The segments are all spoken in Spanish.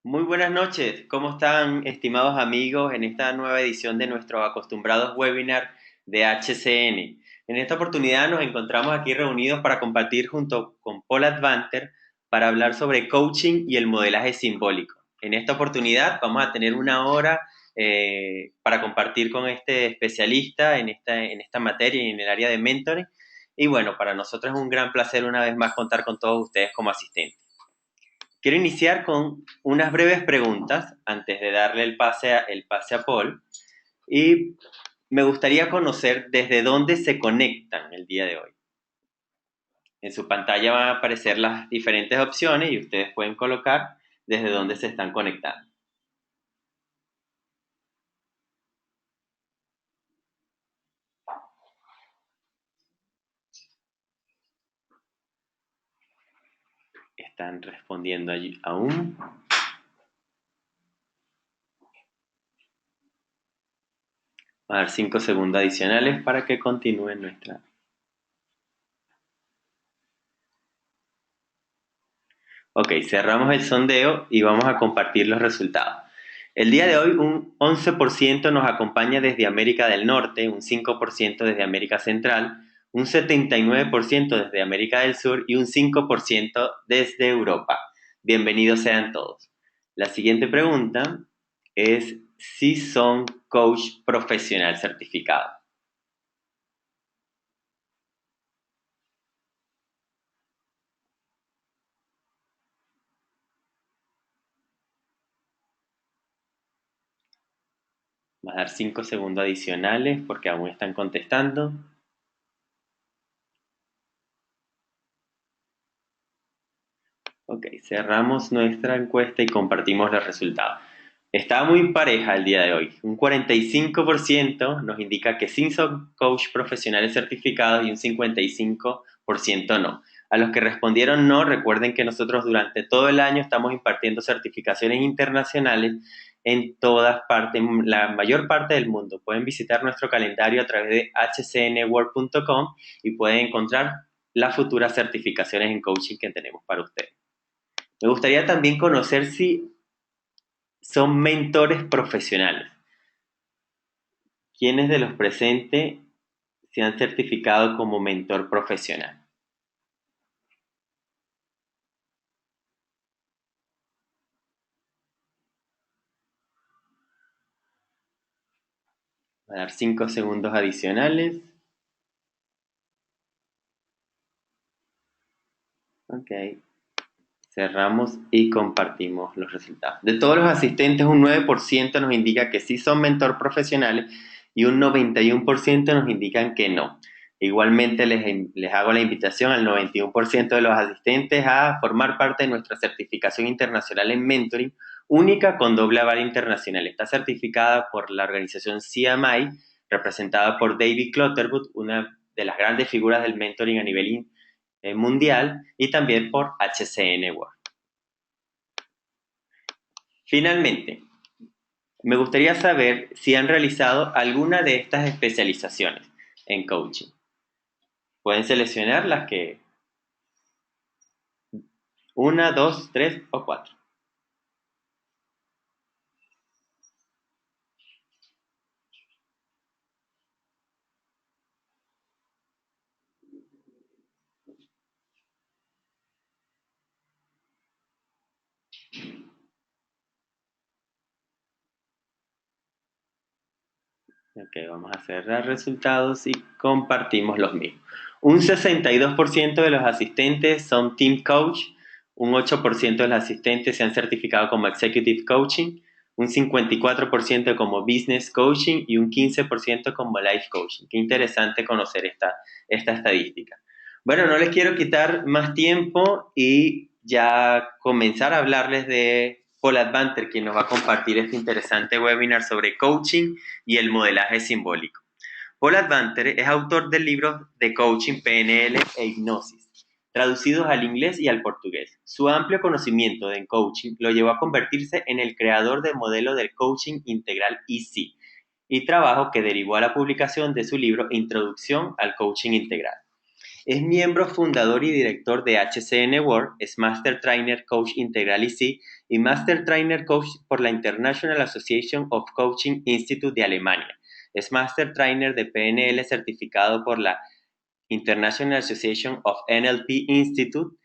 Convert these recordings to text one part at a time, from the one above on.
Muy buenas noches, ¿cómo están estimados amigos en esta nueva edición de nuestros acostumbrados webinar de HCN? En esta oportunidad nos encontramos aquí reunidos para compartir junto con Paul Advanter para hablar sobre coaching y el modelaje simbólico. En esta oportunidad vamos a tener una hora para compartir con este especialista en esta materia y en el área de mentoring. Y bueno, para nosotros es un gran placer una vez más contar con todos ustedes como asistentes. Quiero iniciar con unas breves preguntas antes de darle el pase a Paul y me gustaría conocer desde dónde se conectan el día de hoy. En su pantalla van a aparecer las diferentes opciones y ustedes pueden colocar desde dónde se están conectando. ¿Están respondiendo allí aún? Vamos a dar 5 segundos adicionales para que continúe nuestra. Ok, cerramos el sondeo y vamos a compartir los resultados. El día de hoy un 11% nos acompaña desde América del Norte, un 5% desde América Central, un 79% desde América del Sur y un 5% desde Europa. Bienvenidos sean todos. La siguiente pregunta es si son coach profesional certificado. Vamos a dar 5 segundos adicionales porque aún están contestando. Ok, cerramos nuestra encuesta y compartimos los resultados. Está muy pareja el día de hoy. Un 45% nos indica que sí son coach profesionales certificados y un 55% no. A los que respondieron no, recuerden que nosotros durante todo el año estamos impartiendo certificaciones internacionales en todas partes, en la mayor parte del mundo. Pueden visitar nuestro calendario a través de hcnworld.com y pueden encontrar las futuras certificaciones en coaching que tenemos para ustedes. Me gustaría también conocer si son mentores profesionales. ¿Quiénes de los presentes se han certificado como mentor profesional? Voy a dar 5 segundos adicionales. Ok. Cerramos y compartimos los resultados. De todos los asistentes, un 9% nos indica que sí son mentor profesionales y un 91% nos indican que no. Igualmente les hago la invitación al 91% de los asistentes a formar parte de nuestra certificación internacional en mentoring, única con doble aval internacional. Está certificada por la organización CMI, representada por David Clutterwood, una de las grandes figuras del mentoring a nivel mundial, y también por HCN World. Finalmente, me gustaría saber si han realizado alguna de estas especializaciones en coaching. Pueden seleccionar las que una, dos, tres o cuatro. Ok, vamos a cerrar resultados y compartimos los mismos. Un 62% de los asistentes son Team Coach, un 8% de los asistentes se han certificado como Executive Coaching, un 54% como Business Coaching y un 15% como Life Coaching. Qué interesante conocer esta estadística. Bueno, no les quiero quitar más tiempo y ya comenzar a hablarles de Paul Advanter, quien nos va a compartir este interesante webinar sobre coaching y el modelaje simbólico. Paul Advanter es autor de libros de coaching, PNL e hipnosis, traducidos al inglés y al portugués. Su amplio conocimiento en coaching lo llevó a convertirse en el creador del modelo del coaching integral EC y trabajo que derivó a la publicación de su libro Introducción al Coaching Integral. Es miembro fundador y director de HCN World, es Master Trainer Coach Integral IC y Master Trainer Coach por la International Association of Coaching Institute de Alemania. Es Master Trainer de PNL certificado por la International Association of NLP Institute.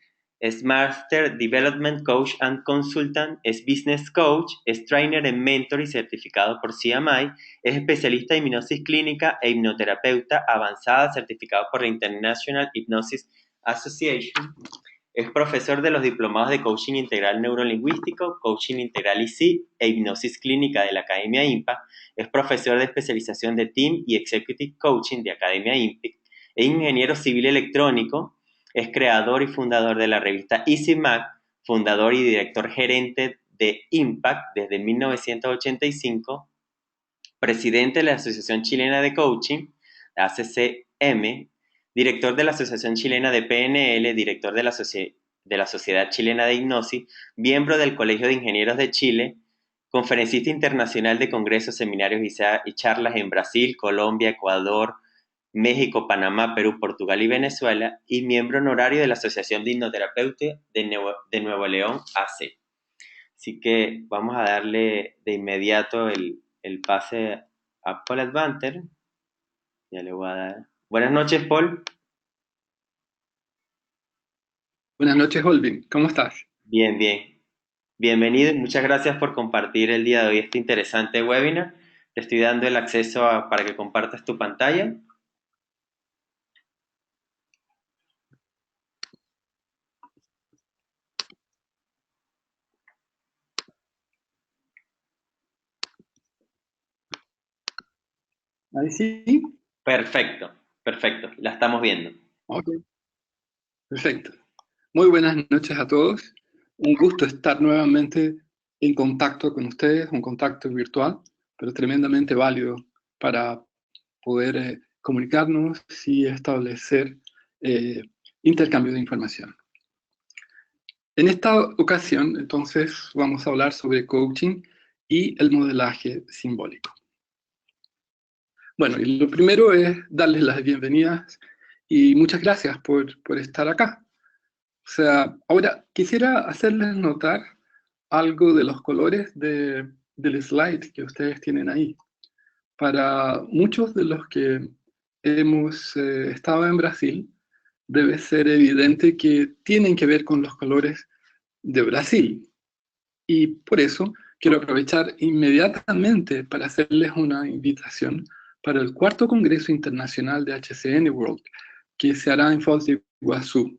Es Master Development Coach and Consultant, es Business Coach, es Trainer en Mentor y certificado por CMI, es especialista en hipnosis clínica e hipnoterapeuta avanzada certificado por la International Hypnosis Association, es profesor de los diplomados de Coaching Integral Neurolingüístico, Coaching Integral IC e Hipnosis Clínica de la Academia IMPA, es profesor de especialización de Team y Executive Coaching de Academia IMPIC, es ingeniero civil electrónico, es creador y fundador de la revista Easy Mac, fundador y director gerente de Impact desde 1985, presidente de la Asociación Chilena de Coaching, ACCM, director de la Asociación Chilena de PNL, director de la Sociedad Chilena de Hipnosis, miembro del Colegio de Ingenieros de Chile, conferencista internacional de congresos, seminarios y charlas en Brasil, Colombia, Ecuador, México, Panamá, Perú, Portugal y Venezuela, y miembro honorario de la Asociación de Hipnoterapeutas de Nuevo León, AC. Así que vamos a darle de inmediato el pase a Paul Advanter. Ya le voy a dar. Buenas noches, Paul. Buenas noches, Olvin. ¿Cómo estás? Bien, bien. Bienvenido y muchas gracias por compartir el día de hoy este interesante webinar. Te estoy dando el acceso para que compartas tu pantalla. Ahí sí. Perfecto, perfecto. La estamos viendo. Ok, perfecto. Muy buenas noches a todos. Un gusto estar nuevamente en contacto con ustedes, un contacto virtual, pero tremendamente válido para poder comunicarnos y establecer eh, intercambio de información. En esta ocasión, entonces, vamos a hablar sobre coaching y el modelaje simbólico. Bueno, y lo primero es darles las bienvenidas y muchas gracias por estar acá. O sea, ahora quisiera hacerles notar algo de los colores del slide que ustedes tienen ahí. Para muchos de los que hemos estado en Brasil, debe ser evidente que tienen que ver con los colores de Brasil. Y por eso quiero aprovechar inmediatamente para hacerles una invitación para el cuarto Congreso Internacional de HCN World, que se hará en Foz de Iguazú.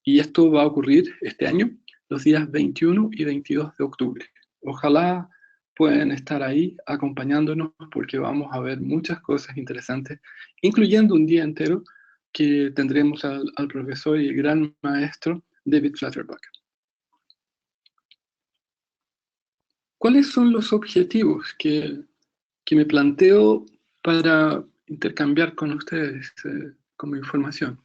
Y esto va a ocurrir este año, los días 21 y 22 de octubre. Ojalá puedan estar ahí acompañándonos porque vamos a ver muchas cosas interesantes, incluyendo un día entero que tendremos al profesor y gran maestro David Flatterbuck. ¿Cuáles son los objetivos que me planteo para intercambiar con ustedes como información?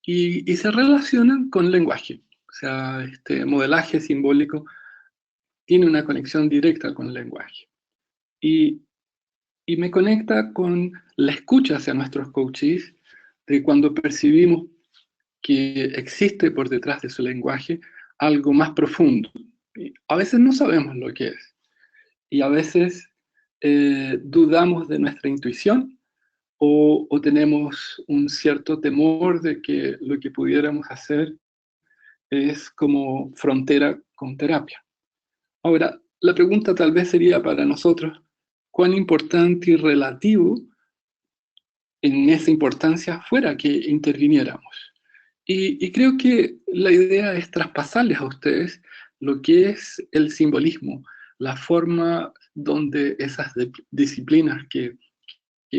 Y se relacionan con lenguaje. O sea, este modelaje simbólico tiene una conexión directa con el lenguaje. Y, y me conecta con la escucha hacia nuestros coaches, de cuando percibimos que existe por detrás de su lenguaje algo más profundo. Y a veces no sabemos lo que es. Y a veces dudamos de nuestra intuición o tenemos un cierto temor de que lo que pudiéramos hacer es como frontera con terapia. Ahora, la pregunta tal vez sería para nosotros, ¿cuán importante y relativo en esa importancia fuera que interviniéramos? Y creo que la idea es traspasarles a ustedes lo que es el simbolismo, la forma donde esas disciplinas que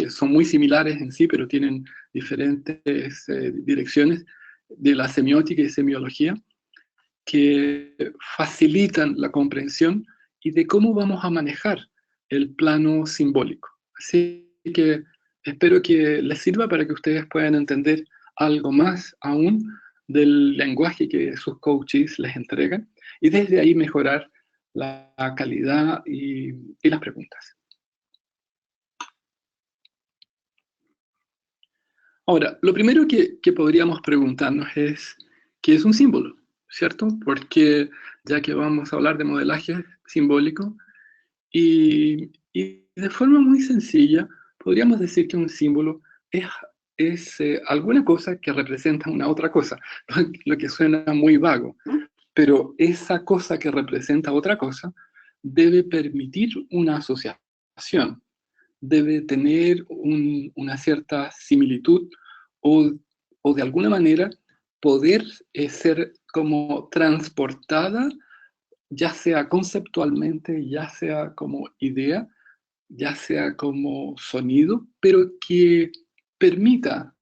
son muy similares en sí, pero tienen diferentes direcciones de la semiótica y semiología, que facilitan la comprensión y de cómo vamos a manejar el plano simbólico. Así que espero que les sirva para que ustedes puedan entender algo más aún del lenguaje que sus coaches les entregan y desde ahí mejorar la calidad y las preguntas. Ahora, lo primero que podríamos preguntarnos es, ¿qué es un símbolo? ¿Cierto? Porque ya que vamos a hablar de modelaje simbólico, y de forma muy sencilla, podríamos decir que un símbolo es, es alguna cosa que representa una otra cosa, lo que suena muy vago, pero esa cosa que representa otra cosa debe permitir una asociación, debe tener una cierta similitud o, o de alguna manera poder ser como transportada, ya sea conceptualmente, ya sea como idea, ya sea como sonido, pero que permita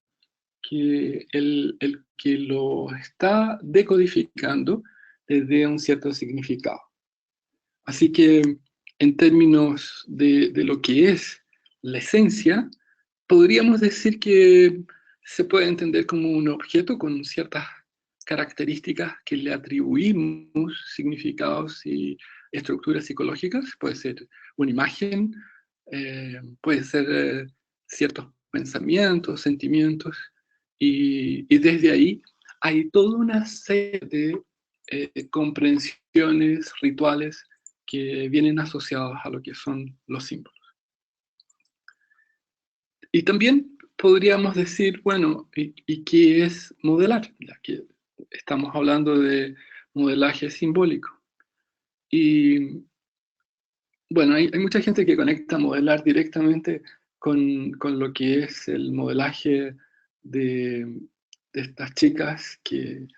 que el que lo está decodificando le dé un cierto significado. Así que en términos de lo que es la esencia, podríamos decir que se puede entender como un objeto con ciertas características que le atribuimos significados y estructuras psicológicas. Puede ser una imagen, puede ser ciertos pensamientos, sentimientos, y desde ahí hay toda una serie de comprensiones, rituales que vienen asociados a lo que son los símbolos. Y también podríamos decir, bueno, ¿y qué es modelar? Ya que estamos hablando de modelaje simbólico. Y bueno, hay mucha gente que conecta modelar directamente con lo que es el modelaje de estas chicas que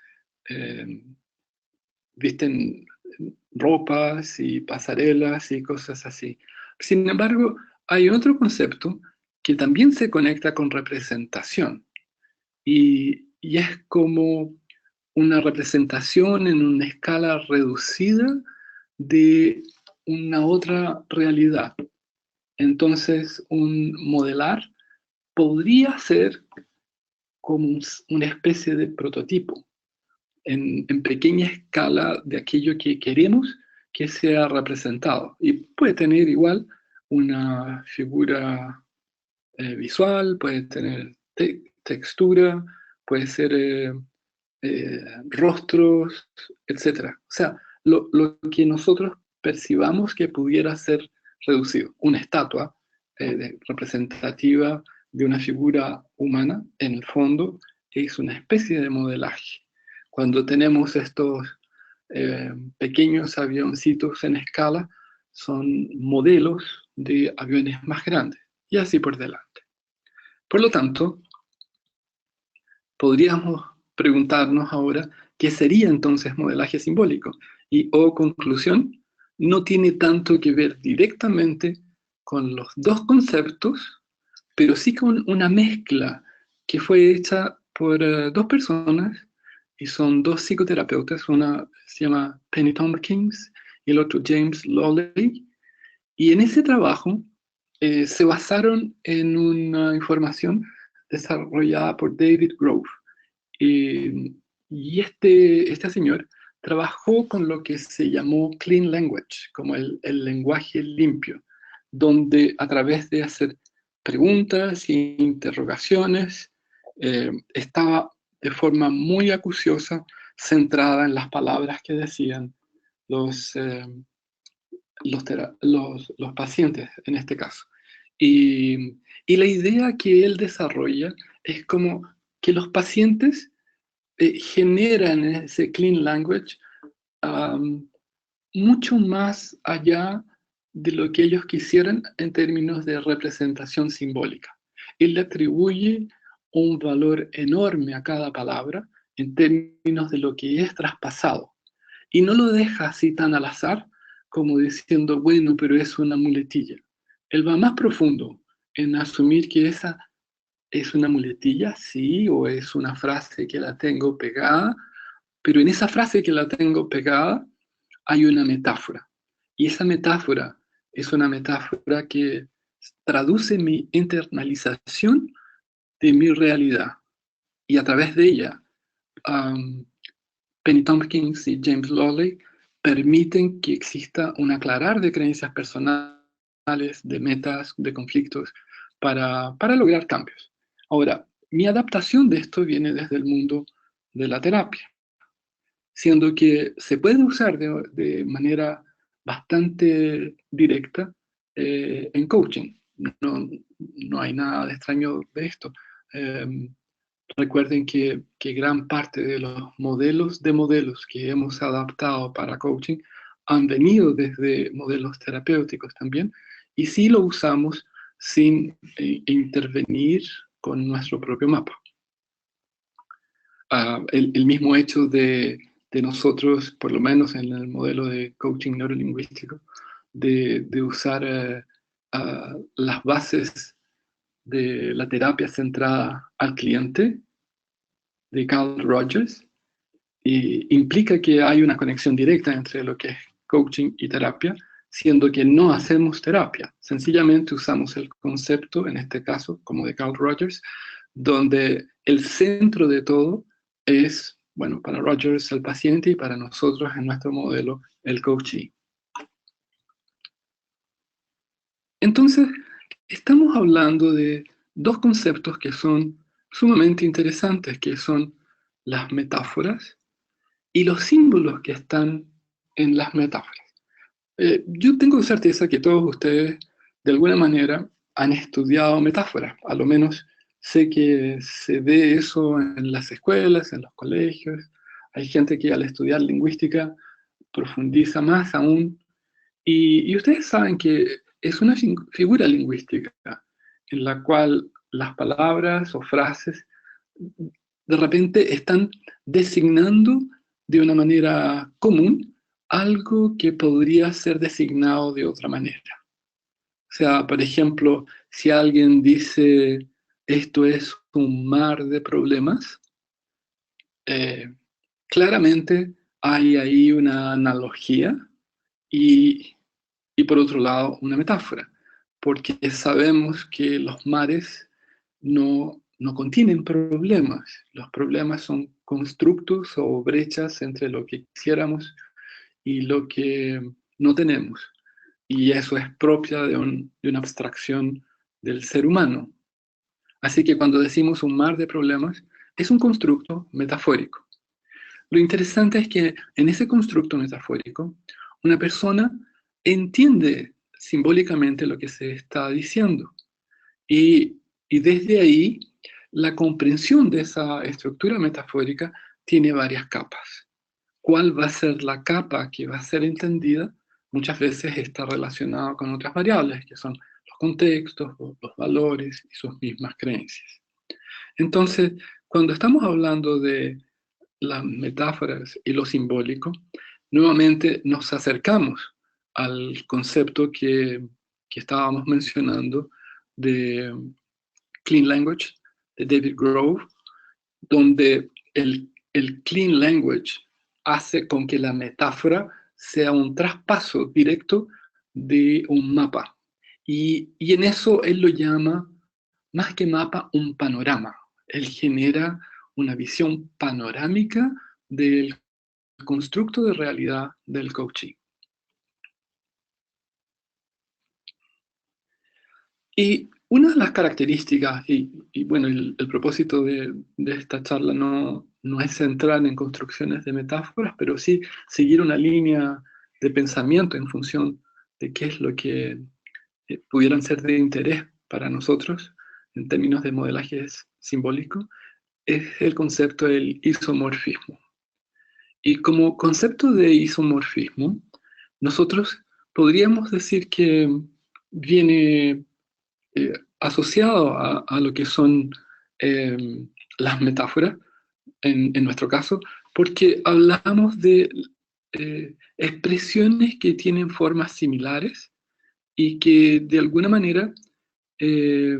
eh, visten ropas y pasarelas y cosas así. Sin embargo, hay otro concepto que también se conecta con representación y es como una representación en una escala reducida de una otra realidad. Entonces, un modelar podría ser como una especie de prototipo en pequeña escala de aquello que queremos que sea representado. Y puede tener igual una figura visual, puede tener textura, puede ser rostros, etcétera. O sea, lo que nosotros percibamos que pudiera ser reducido. Una estatua representativa de una figura humana, en el fondo, es una especie de modelaje. Cuando tenemos estos pequeños avioncitos en escala, son modelos de aviones más grandes, y así por delante. Por lo tanto, podríamos preguntarnos ahora qué sería entonces modelaje simbólico. Y, o conclusión, no tiene tanto que ver directamente con los dos conceptos, pero sí con una mezcla que fue hecha por dos personas y son dos psicoterapeutas. Una se llama Penny Tompkins y el otro James Lawley. Y en ese trabajo se basaron en una información desarrollada por David Grove. Y este señor trabajó con lo que se llamó clean language, como el lenguaje limpio, donde a través de hacer preguntas e interrogaciones estaba de forma muy acuciosa centrada en las palabras que decían los, los pacientes en este caso. Y la idea que él desarrolla es como que los pacientes generan ese clean language um, mucho más allá de lo que ellos quisieran en términos de representación simbólica. Él le atribuye un valor enorme a cada palabra en términos de lo que es traspasado. Y no lo deja así tan al azar como diciendo, bueno, pero es una muletilla. Él va más profundo en asumir que esa es una muletilla, sí, o es una frase que la tengo pegada, pero en esa frase que la tengo pegada hay una metáfora. Y esa metáfora es una metáfora que traduce mi internalización de mi realidad. Y a través de ella, um, Penny Tompkins y James Lawley permiten que exista un aclarar de creencias personales, de metas, de conflictos, para lograr cambios. Ahora, mi adaptación de esto viene desde el mundo de la terapia, siendo que se puede usar de manera bastante directa en coaching. No, no hay nada de extraño de esto. Eh, Recuerden que gran parte de los modelos de modelos que hemos adaptado para coaching han venido desde modelos terapéuticos también, y sí lo usamos sin intervenir con nuestro propio mapa. El mismo hecho de nosotros, por lo menos en el modelo de coaching neurolingüístico, de usar las bases de la terapia centrada al cliente, de Carl Rogers, y implica que hay una conexión directa entre lo que es coaching y terapia, siendo que no hacemos terapia. Sencillamente usamos el concepto, en este caso, como de Carl Rogers, donde el centro de todo es, bueno, para Rogers el paciente y para nosotros en nuestro modelo el coachee. Entonces, estamos hablando de dos conceptos que son sumamente interesantes, que son las metáforas y los símbolos que están en las metáforas. Yo tengo certeza que todos ustedes, de alguna manera, han estudiado metáforas. A lo menos sé que se ve eso en las escuelas, en los colegios. Hay gente que al estudiar lingüística profundiza más aún. Y ustedes saben que es una figura lingüística en la cual las palabras o frases de repente están designando de una manera común algo que podría ser designado de otra manera. O sea, por ejemplo, si alguien dice esto es un mar de problemas, eh, claramente hay ahí una analogía y, y por otro lado una metáfora, porque sabemos que los mares no contienen problemas. Los problemas son constructos o brechas entre lo que quisiéramos y lo que no tenemos. Y eso es propia de una abstracción del ser humano. Así que cuando decimos un mar de problemas, es un constructo metafórico. Lo interesante es que en ese constructo metafórico, una persona entiende simbólicamente lo que se está diciendo. Y desde ahí, la comprensión de esa estructura metafórica tiene varias capas. ¿Cuál va a ser la capa que va a ser entendida? Muchas veces está relacionado con otras variables, que son los contextos, los valores y sus mismas creencias. Entonces, cuando estamos hablando de las metáforas y lo simbólico, nuevamente nos acercamos al concepto que estábamos mencionando de Clean Language, de David Grove, donde el Clean Language hace con que la metáfora sea un traspaso directo de un mapa. Y en eso él lo llama, más que mapa, un panorama. Él genera una visión panorámica del constructo de realidad del coaching. Y una de las características, y bueno, el propósito de esta charla no es centrar en construcciones de metáforas, pero sí seguir una línea de pensamiento en función de qué es lo que pudieran ser de interés para nosotros en términos de modelaje simbólico, es el concepto del isomorfismo. Y como concepto de isomorfismo, nosotros podríamos decir que viene asociado a lo que son eh, las metáforas, en nuestro caso, porque hablamos de expresiones que tienen formas similares y que de alguna manera eh,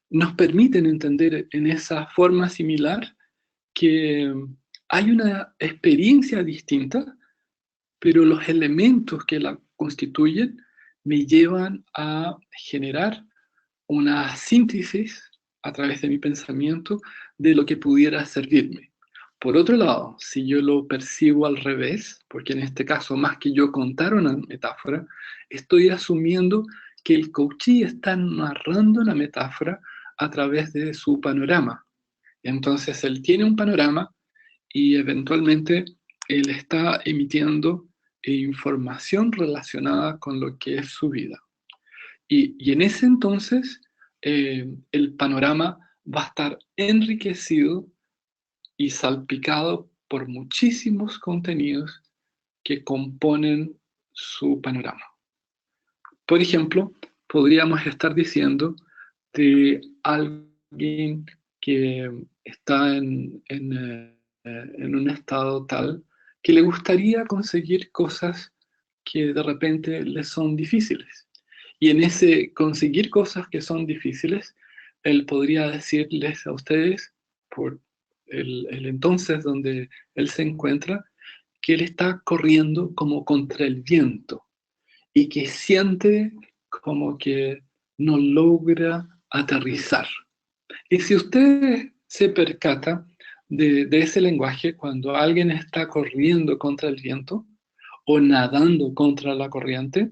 nos permiten entender en esa forma similar que hay una experiencia distinta, pero los elementos que la constituyen me llevan a generar una síntesis a través de mi pensamiento de lo que pudiera servirme. Por otro lado, si yo lo percibo al revés, porque en este caso, más que yo contar una metáfora, estoy asumiendo que el coachee está narrando la metáfora a través de su panorama. Entonces él tiene un panorama y eventualmente él está emitiendo información relacionada con lo que es su vida. Y en ese entonces el panorama va a estar enriquecido y salpicado por muchísimos contenidos que componen su panorama. Por ejemplo, podríamos estar diciendo de alguien que está en un estado tal que le gustaría conseguir cosas que de repente le son difíciles. Y en ese conseguir cosas que son difíciles, él podría decirles a ustedes, por el entonces donde él se encuentra, que él está corriendo como contra el viento y que siente como que no logra aterrizar. Y si usted se percata de ese lenguaje, cuando alguien está corriendo contra el viento o nadando contra la corriente,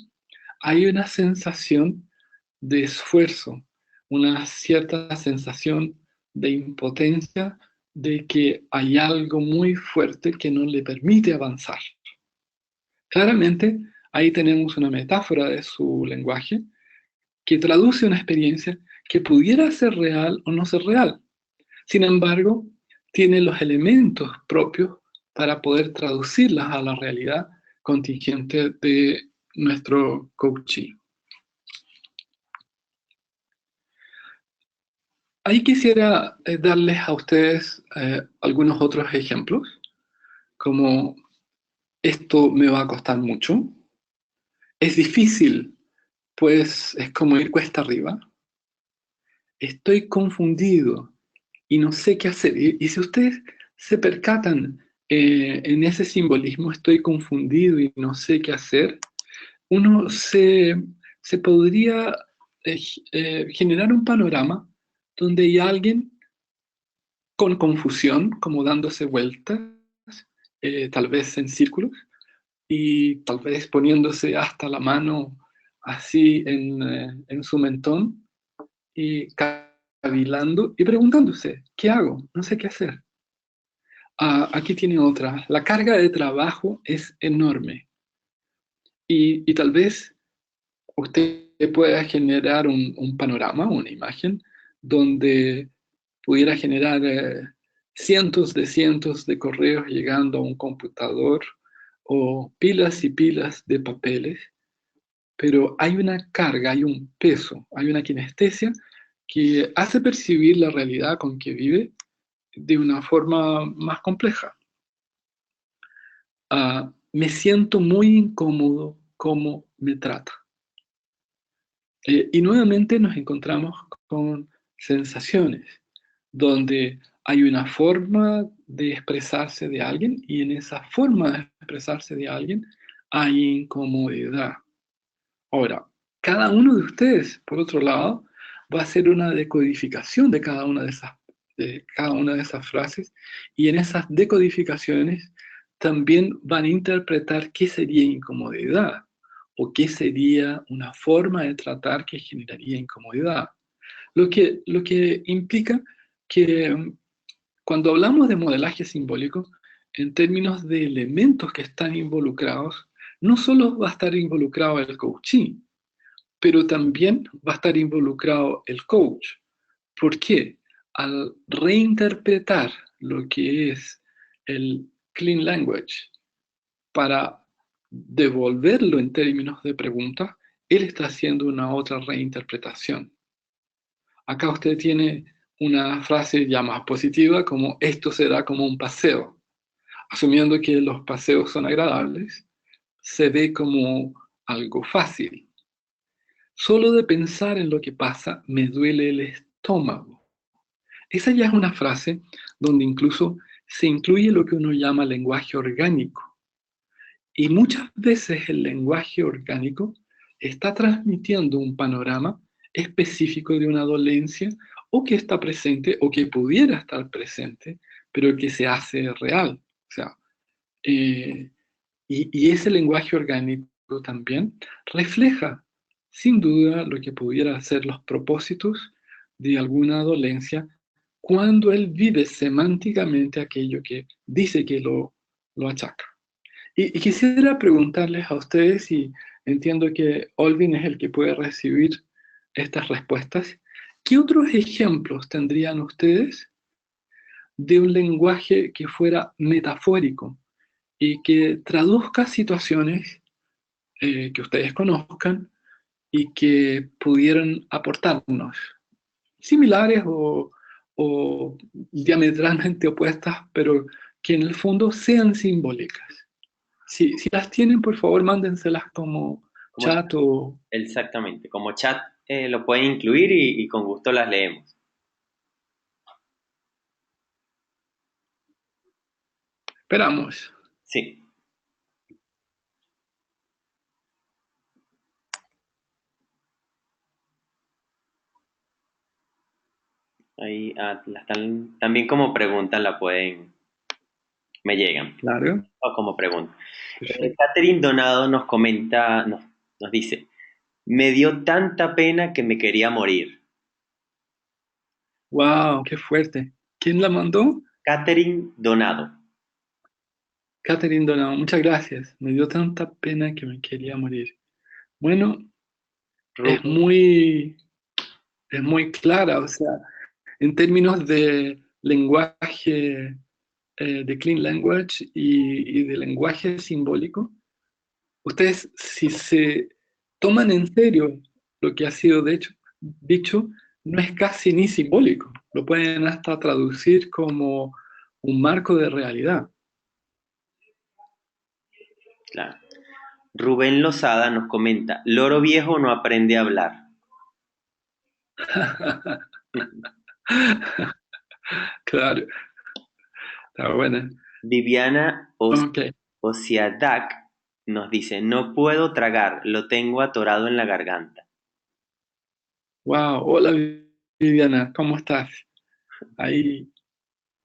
hay una sensación de esfuerzo, una cierta sensación de impotencia, de que hay algo muy fuerte que no le permite avanzar. Claramente, ahí tenemos una metáfora de su lenguaje que traduce una experiencia que pudiera ser real o no ser real. Sin embargo, tiene los elementos propios para poder traducirlas a la realidad contingente de nuestro coaching. Ahí quisiera darles a ustedes algunos otros ejemplos, como esto me va a costar mucho, es difícil, pues es como ir cuesta arriba, estoy confundido y no sé qué hacer. Y si ustedes se percatan en ese simbolismo, estoy confundido y no sé qué hacer, uno se podría generar un panorama donde hay alguien con confusión, como dándose vueltas, tal vez en círculos, y tal vez poniéndose hasta la mano así en su mentón y cavilando y preguntándose, ¿qué hago? No sé qué hacer. Aquí tiene otra. La carga de trabajo es enorme y tal vez usted pueda generar un panorama, una imagen, donde pudiera generar cientos de correos llegando a un computador o pilas y pilas de papeles, pero hay una carga, hay un peso, hay una kinestesia que hace percibir la realidad con que vive de una forma más compleja. Me siento muy incómodo cómo me trata. Y nuevamente nos encontramos con sensaciones, donde hay una forma de expresarse de alguien y en esa forma de expresarse de alguien hay incomodidad. Ahora, cada uno de ustedes, por otro lado, va a hacer una decodificación de cada una de esas frases y en esas decodificaciones también van a interpretar qué sería incomodidad o qué sería una forma de tratar que generaría incomodidad. Lo que implica que cuando hablamos de modelaje simbólico, en términos de elementos que están involucrados, no solo va a estar involucrado el coaching, pero también va a estar involucrado el coach. ¿Por qué? Al reinterpretar lo que es el clean language para devolverlo en términos de preguntas, él está haciendo una otra reinterpretación. Acá usted tiene una frase ya más positiva como esto será como un paseo. Asumiendo que los paseos son agradables, se ve como algo fácil. Solo de pensar en lo que pasa me duele el estómago. Esa ya es una frase donde incluso se incluye lo que uno llama lenguaje orgánico. Y muchas veces el lenguaje orgánico está transmitiendo un panorama específico de una dolencia o que está presente o que pudiera estar presente, pero que se hace real. O sea, y ese lenguaje orgánico también refleja, sin duda, lo que pudiera ser los propósitos de alguna dolencia cuando él vive semánticamente aquello que dice que lo achaca. Y quisiera preguntarles a ustedes, y entiendo que Olvin es el que puede recibir estas respuestas, ¿qué otros ejemplos tendrían ustedes de un lenguaje que fuera metafórico y que traduzca situaciones que ustedes conozcan y que pudieran aportarnos, similares o diametralmente opuestas, pero que en el fondo sean simbólicas? Si las tienen, por favor, mándenselas como Como, chat o... exactamente, como chat lo pueden incluir y con gusto las leemos. Esperamos. Sí, ahí también como preguntas la pueden, me llegan, Claro. o como pregunta. Perfecto. Catherine Donado nos comenta, nos dice, me dio tanta pena que me quería morir. Wow, qué fuerte. ¿Quién la mandó? Catherine Donado. Catherine Donado. Muchas gracias. Me dio tanta pena que me quería morir. Bueno, es Rubén, muy, es muy clara. O sea, en términos de lenguaje, de clean language y de lenguaje simbólico, ustedes, si se toman en serio lo que ha sido de hecho dicho, no es casi ni simbólico. Lo pueden hasta traducir como un marco de realidad. claro. Rubén Lozada nos comenta, loro viejo no aprende a hablar. Claro, está buena. Viviana Ok. Osiadak nos dice, no puedo tragar, lo tengo atorado en la garganta. Wow. Hola, Viviana, ¿cómo estás? Ahí,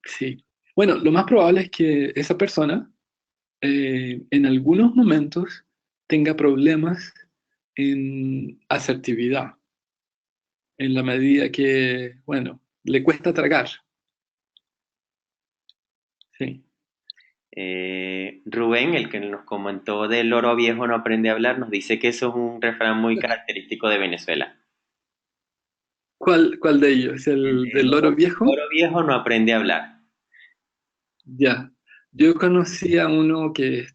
sí. Bueno, lo más probable es que esa persona en algunos momentos tenga problemas en asertividad, en la medida que, bueno, le cuesta tragar. Sí. Rubén, el que nos comentó del loro viejo no aprende a hablar, nos dice que eso es un refrán muy característico de Venezuela. ¿Cuál de ellos? ¿El El del loro viejo? loro viejo no aprende a hablar. Ya. Yo conocí a uno que,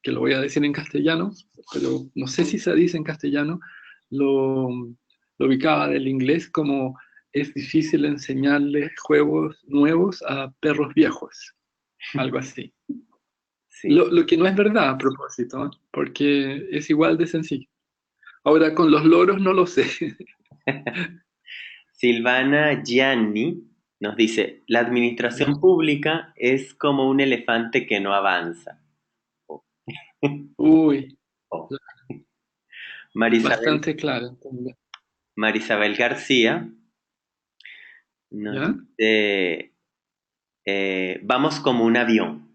que lo voy a decir en castellano, pero no sé si se dice en castellano, lo, lo ubicaba del inglés como es difícil enseñarles juegos nuevos a perros viejos, algo así. Sí. Lo que no es verdad a propósito, ¿eh? Porque es igual de sencillo. Ahora, con los loros no lo sé. Silvana Gianni nos dice, la ¿Ya? administración pública es como un elefante que no avanza. Oh. Uy, Oh. Marisabel, bastante claro. Marisabel García nos ¿Ya? dice, vamos como un avión,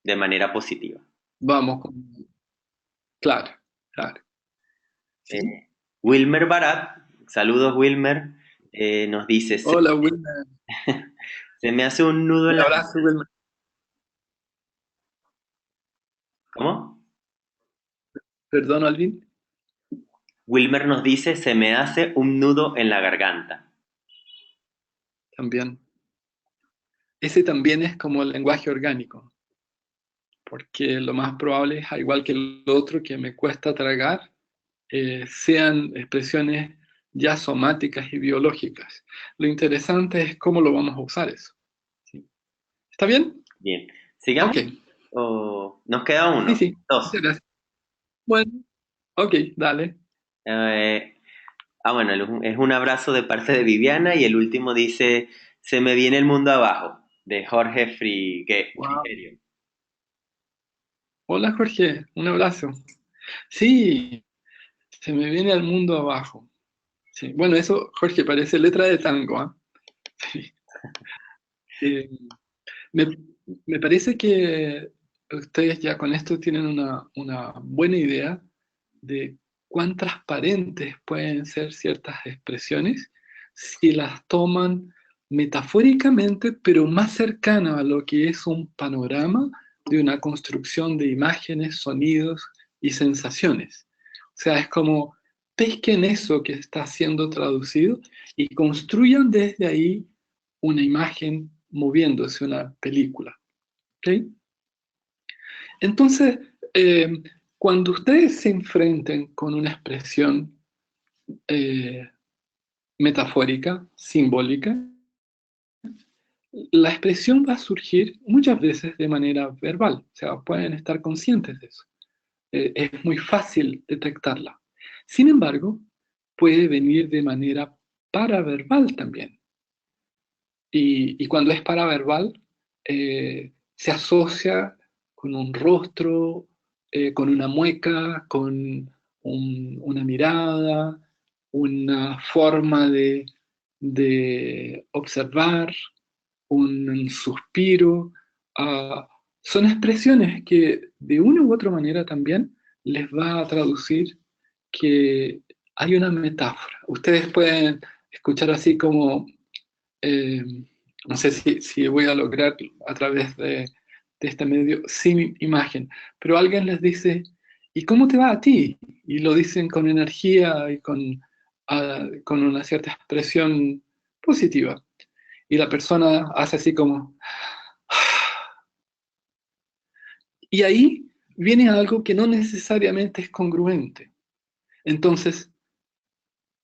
de manera positiva. Vamos, claro, claro. Sí. Eh, Wilmer Barat, saludos Wilmer, nos dice, Hola, Wilmer. se me hace un nudo en Un la... abrazo, Wilmer. ¿Cómo? Perdón, Alvin. Wilmer nos dice, se me hace un nudo en la garganta. También. Ese también es como el lenguaje orgánico, porque lo más probable es, al igual que el otro que me cuesta tragar, sean expresiones ya somáticas y biológicas. Lo interesante es cómo lo vamos a usar eso. ¿Sí? ¿Está bien? Bien, ¿sigamos? Ok. ¿O nos queda Sí, uno? sí. Dos. Muchas gracias. Bueno, ok, dale. Eh, bueno, es un abrazo de parte de Viviana y el último dice, se me viene el mundo abajo, de Jorge Wow. Frigerio. Hola, Jorge. Un abrazo. Sí, se me viene al mundo abajo. Sí. Bueno, eso, Jorge, parece letra de tango, ¿ah? Sí. Eh, me, me parece que ustedes ya con esto tienen una buena idea de cuán transparentes pueden ser ciertas expresiones si las toman metafóricamente, pero más cercana a lo que es un panorama de una construcción de imágenes, sonidos y sensaciones. O sea, es como pesquen eso que está siendo traducido y construyan desde ahí una imagen moviéndose, una película. ¿Ok? Entonces, cuando ustedes se enfrenten con una expresión eh, metafórica, simbólica, la expresión va a surgir muchas veces de manera verbal, o sea, pueden estar conscientes de eso. Es muy fácil detectarla. Sin embargo, puede venir de manera paraverbal también. Y cuando es paraverbal, se asocia con un rostro, con una mueca, con una mirada, una forma de observar, un suspiro. ah, Son expresiones que de una u otra manera también les va a traducir que hay una metáfora. Ustedes pueden escuchar así como eh, no sé si voy a lograr a través de este medio sin imagen, pero alguien les dice, ¿y cómo te va a ti? Y lo dicen con energía y con una cierta expresión positiva. Y la persona hace así como... Y ahí viene algo que no necesariamente es congruente. Entonces,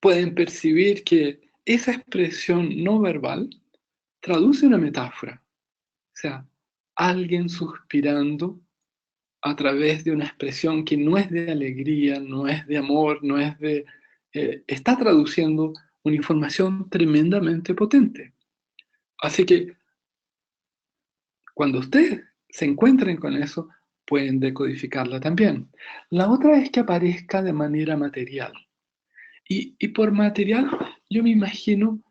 pueden percibir que esa expresión no verbal traduce una metáfora. O sea, alguien suspirando a través de una expresión que no es de alegría, no es de amor, no es de... está traduciendo una información tremendamente potente. Así que cuando ustedes se encuentren con eso, pueden decodificarla también. La otra es que aparezca de manera material. Y por material, yo me imagino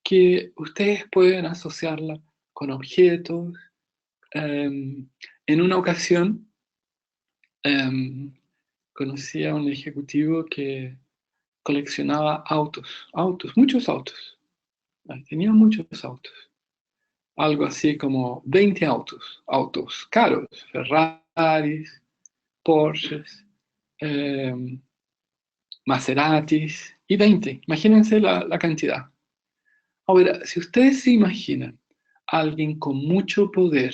que ustedes pueden asociarla con objetos. En una ocasión, em, conocí a un ejecutivo que coleccionaba muchos autos. Tenía muchos autos. Algo así como 20 autos caros, Ferraris, Porsches, em, Maseratis y 20. Imagínense la cantidad. Ahora, si ustedes se imaginan a alguien con mucho poder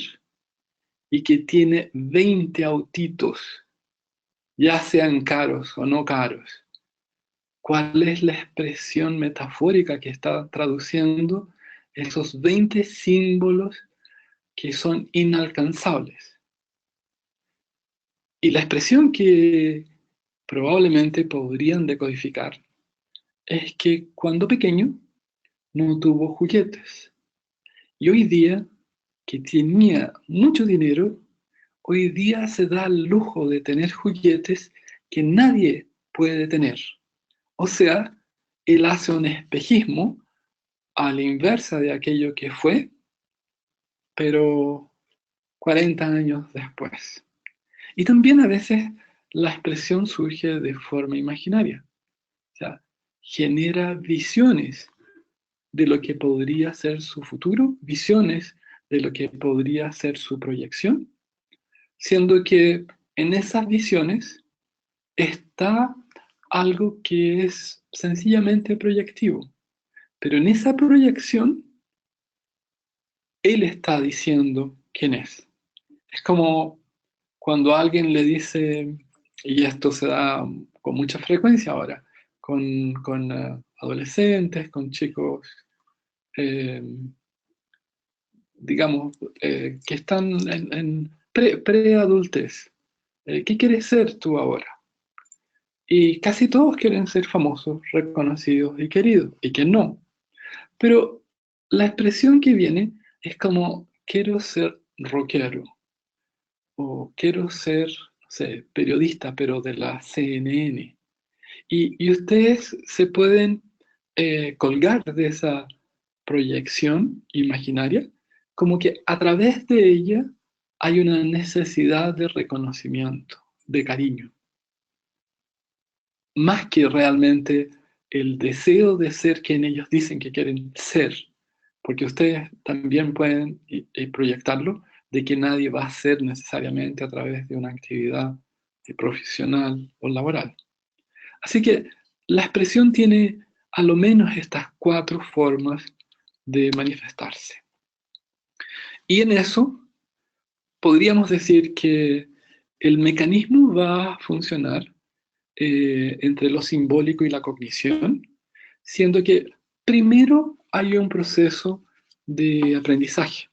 y que tiene 20 autitos, ya sean caros o no caros, ¿cuál es la expresión metafórica que está traduciendo esos 20 símbolos que son inalcanzables? Y la expresión que probablemente podrían decodificar es que cuando pequeño no tuvo juguetes. Y hoy día, que tenía mucho dinero, hoy día se da el lujo de tener juguetes que nadie puede tener. O sea, él hace un espejismo a la inversa de aquello que fue, pero 40 años después. Y también a veces la expresión surge de forma imaginaria, o sea, genera visiones de lo que podría ser su futuro, visiones de lo que podría ser su proyección, siendo que en esas visiones está algo que es sencillamente proyectivo, pero en esa proyección él está diciendo quién es. Es como cuando alguien le dice, y esto se da con mucha frecuencia ahora, con adolescentes, con chicos, eh, digamos, que están en preadultez. ¿Qué quieres ser tú ahora? Y casi todos quieren ser famosos, reconocidos y queridos, y que no. Pero la expresión que viene es como, quiero ser rockero, o quiero ser, no sé, periodista, pero de la CNN. Y ustedes se pueden colgar de esa proyección imaginaria, como que a través de ella hay una necesidad de reconocimiento, de cariño, más que realmente el deseo de ser quien ellos dicen que quieren ser, porque ustedes también pueden proyectarlo de que nadie va a ser necesariamente a través de una actividad profesional o laboral. Así que la expresión tiene a lo menos estas cuatro formas de manifestarse. Y en eso podríamos decir que el mecanismo va a funcionar entre lo simbólico y la cognición, siendo que primero hay un proceso de aprendizaje.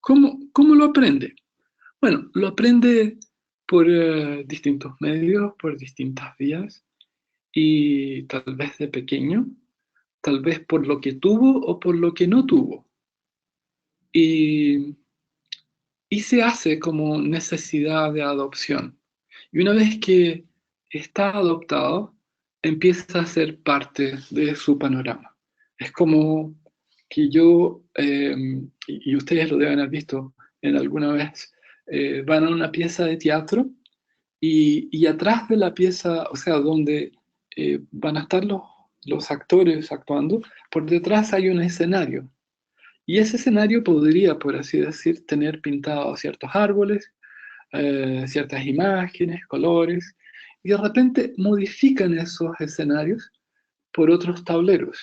¿Cómo lo aprende? Bueno, lo aprende por distintos medios, por distintas vías, y tal vez de pequeño, tal vez por lo que tuvo o por lo que no tuvo. Y, y se hace como necesidad de adopción. Y una vez que está adoptado, empieza a ser parte de su panorama. Es como que yo, y ustedes lo deben haber visto en alguna vez, van a una pieza de teatro y atrás de la pieza, o sea, donde van a estar los actores actuando, por detrás hay un escenario. Y ese escenario podría, por así decir, tener pintados ciertos árboles, ciertas imágenes, colores, y de repente modifican esos escenarios por otros tableros.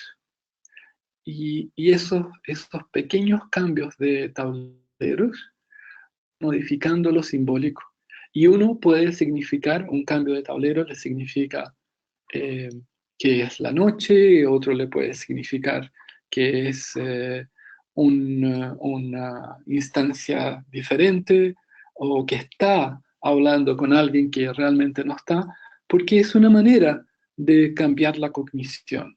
Y esos pequeños cambios de tableros, modificando lo simbólico. Y uno puede significar, un cambio de tablero le significa eh, que es la noche, otro le puede significar que es una instancia diferente o que está hablando con alguien que realmente no está, porque es una manera de cambiar la cognición.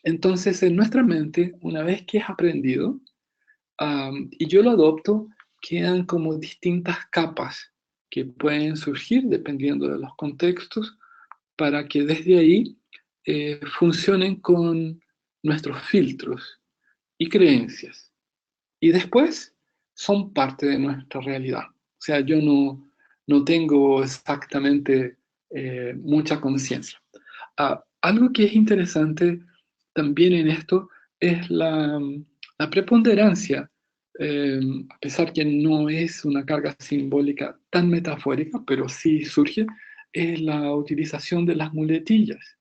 Entonces, en nuestra mente, una vez que es aprendido, y yo lo adopto, quedan como distintas capas que pueden surgir dependiendo de los contextos para que desde ahí funcionen con nuestros filtros y creencias. Y después son parte de nuestra realidad. O sea, yo no tengo exactamente mucha conciencia. Algo que es interesante también en esto es la preponderancia, a pesar que no es una carga simbólica tan metafórica, pero sí surge, es la utilización de las muletillas.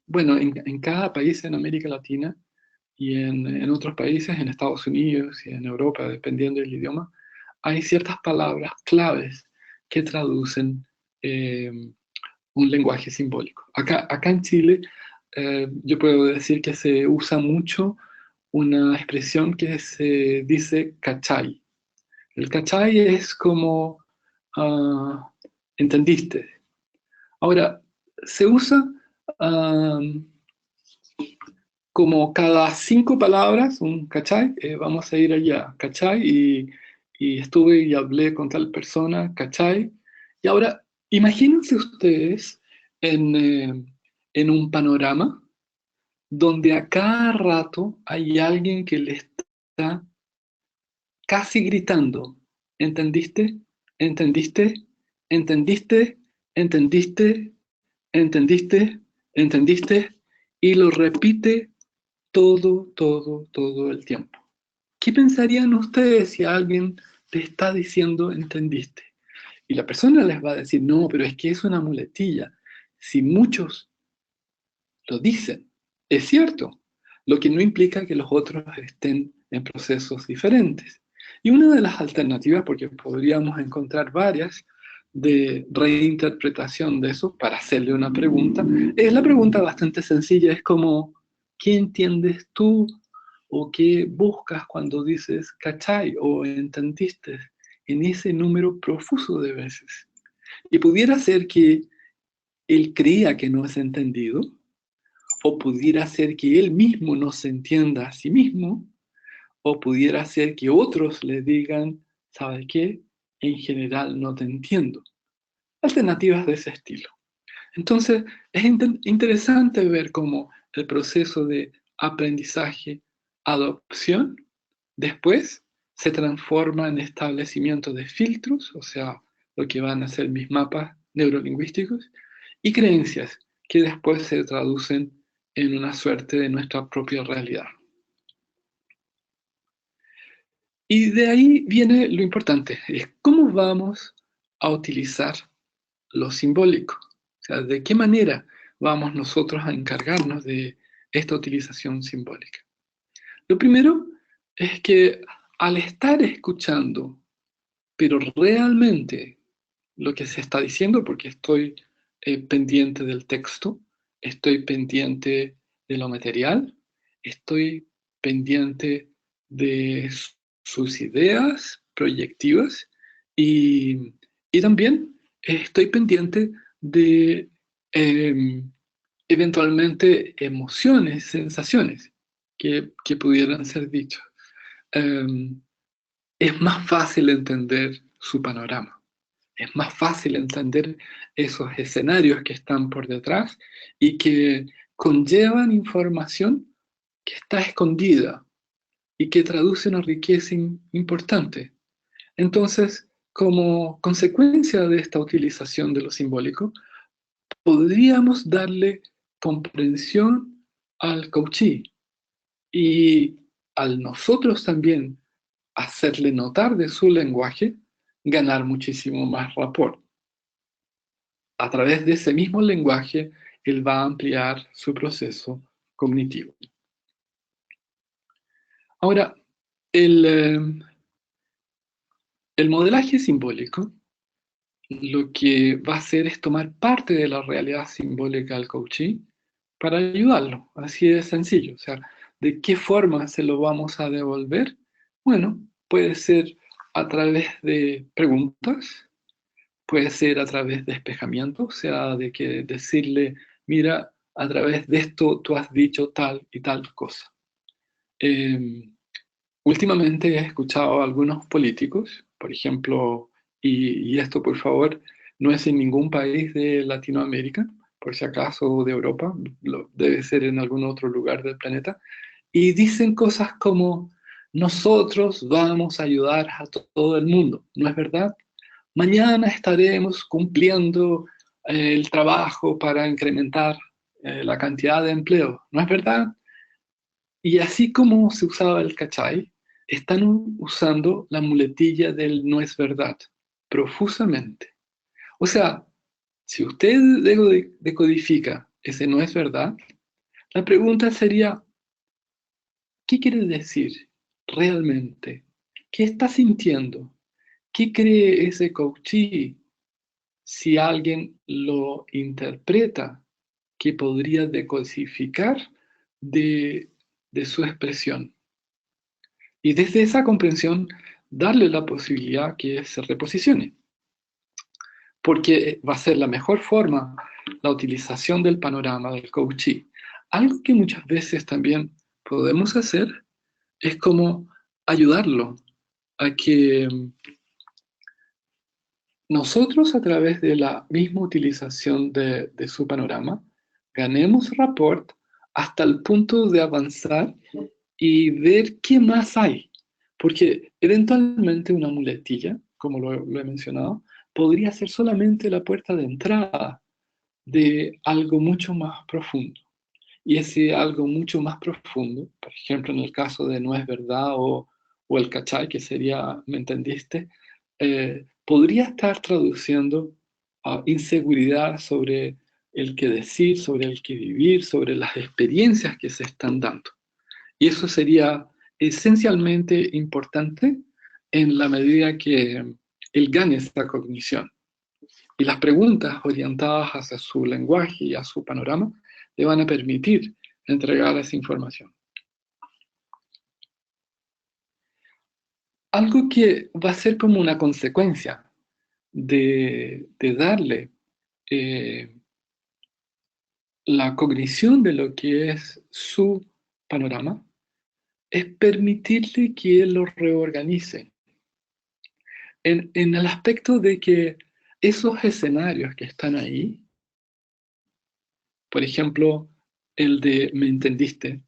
Bueno, en cada país en América Latina y en otros países, en Estados Unidos y en Europa, dependiendo del idioma, hay ciertas palabras claves que traducen eh, un lenguaje simbólico. Acá en Chile, yo puedo decir que se usa mucho una expresión que se dice cachai. El cachai es como, ah, ¿entendiste? Ahora, se usa ah, como cada cinco palabras, un cachai, vamos a ir allá, cachai, y estuve y hablé con tal persona, cachai. Y ahora, imagínense ustedes en, en un panorama donde a cada rato hay alguien que le está casi gritando, ¿entendiste? ¿Entendiste? ¿Entendiste? ¿Entendiste? ¿Entendiste? ¿Entendiste? Y lo repite todo el tiempo. ¿Qué pensarían ustedes si alguien te está diciendo entendiste? Y la persona les va a decir, no, pero es que es una muletilla. Si muchos lo dicen, es cierto, lo que no implica que los otros estén en procesos diferentes. Y una de las alternativas, porque podríamos encontrar varias, de reinterpretación de eso para hacerle una pregunta, es la pregunta bastante sencilla, es como, ¿qué entiendes tú o qué buscas cuando dices cachai o entendiste en ese número profuso de veces? Y pudiera ser que él creía que no es entendido, o pudiera ser que él mismo no se entienda a sí mismo, o pudiera ser que otros le digan, ¿sabes qué? En general no te entiendo. Alternativas de ese estilo. Entonces, es interesante ver cómo el proceso de aprendizaje, adopción, después se transforma en establecimiento de filtros, o sea, lo que van a ser mis mapas neurolingüísticos, y creencias que después se traducen en una suerte de nuestra propia realidad. Y de ahí viene lo importante, es cómo vamos a utilizar lo simbólico. O sea, de qué manera vamos nosotros a encargarnos de esta utilización simbólica. Lo primero es que al estar escuchando, pero realmente lo que se está diciendo, porque estoy pendiente del texto, estoy pendiente de lo material, estoy pendiente de sus ideas proyectivas y, y también estoy pendiente de eventualmente emociones, sensaciones que pudieran ser dichas. Em, es más fácil entender su panorama. Es más fácil entender esos escenarios que están por detrás y que conllevan información que está escondida y que traduce una riqueza importante. Entonces, como consecuencia de esta utilización de lo simbólico, podríamos darle comprensión al coachee y al nosotros también hacerle notar de su lenguaje, ganar muchísimo más rapport. A través de ese mismo lenguaje, él va a ampliar su proceso cognitivo. Ahora, el, eh, el modelaje simbólico lo que va a hacer es tomar parte de la realidad simbólica del coachee para ayudarlo. Así de sencillo. O sea, ¿de qué forma se lo vamos a devolver? Bueno, puede ser a través de preguntas, puede ser a través de espejamiento, o sea, de que decirle, mira, a través de esto tú has dicho tal y tal cosa. Eh, Últimamente he escuchado a algunos políticos, por ejemplo, y esto por favor no es en ningún país de Latinoamérica, por si acaso, o de Europa, debe ser en algún otro lugar del planeta, y dicen cosas como, nosotros vamos a ayudar a todo el mundo, ¿no es verdad? Mañana estaremos cumpliendo el trabajo para incrementar la cantidad de empleo, ¿no es verdad? Y así como se usaba el cachai, están usando la muletilla del no es verdad, profusamente. O sea, si usted decodifica ese no es verdad, la pregunta sería, ¿qué quiere decir realmente? ¿Qué está sintiendo? ¿Qué cree ese coachee si alguien lo interpreta que podría decodificar de, de su expresión? Y desde esa comprensión, darle la posibilidad que se reposicione, porque va a ser la mejor forma la utilización del panorama del coachee. Algo que muchas veces también podemos hacer es como ayudarlo a que nosotros a través de la misma utilización de su panorama ganemos rapport hasta el punto de avanzar y ver qué más hay. Porque eventualmente una muletilla, como lo he mencionado, podría ser solamente la puerta de entrada de algo mucho más profundo. Y ese algo mucho más profundo, por ejemplo, en el caso de no es verdad o el cachai, que sería, ¿me entendiste? Podría estar traduciendo a inseguridad sobre el que decir, sobre el que vivir, sobre las experiencias que se están dando. Y eso sería esencialmente importante en la medida que él gane esta cognición. Y las preguntas orientadas hacia su lenguaje y a su panorama le van a permitir entregar esa información. Algo que va a ser como una consecuencia de darle eh, la cognición de lo que es su panorama es permitirle que él lo reorganice en el aspecto de que esos escenarios que están ahí, por ejemplo, el de me entendiste,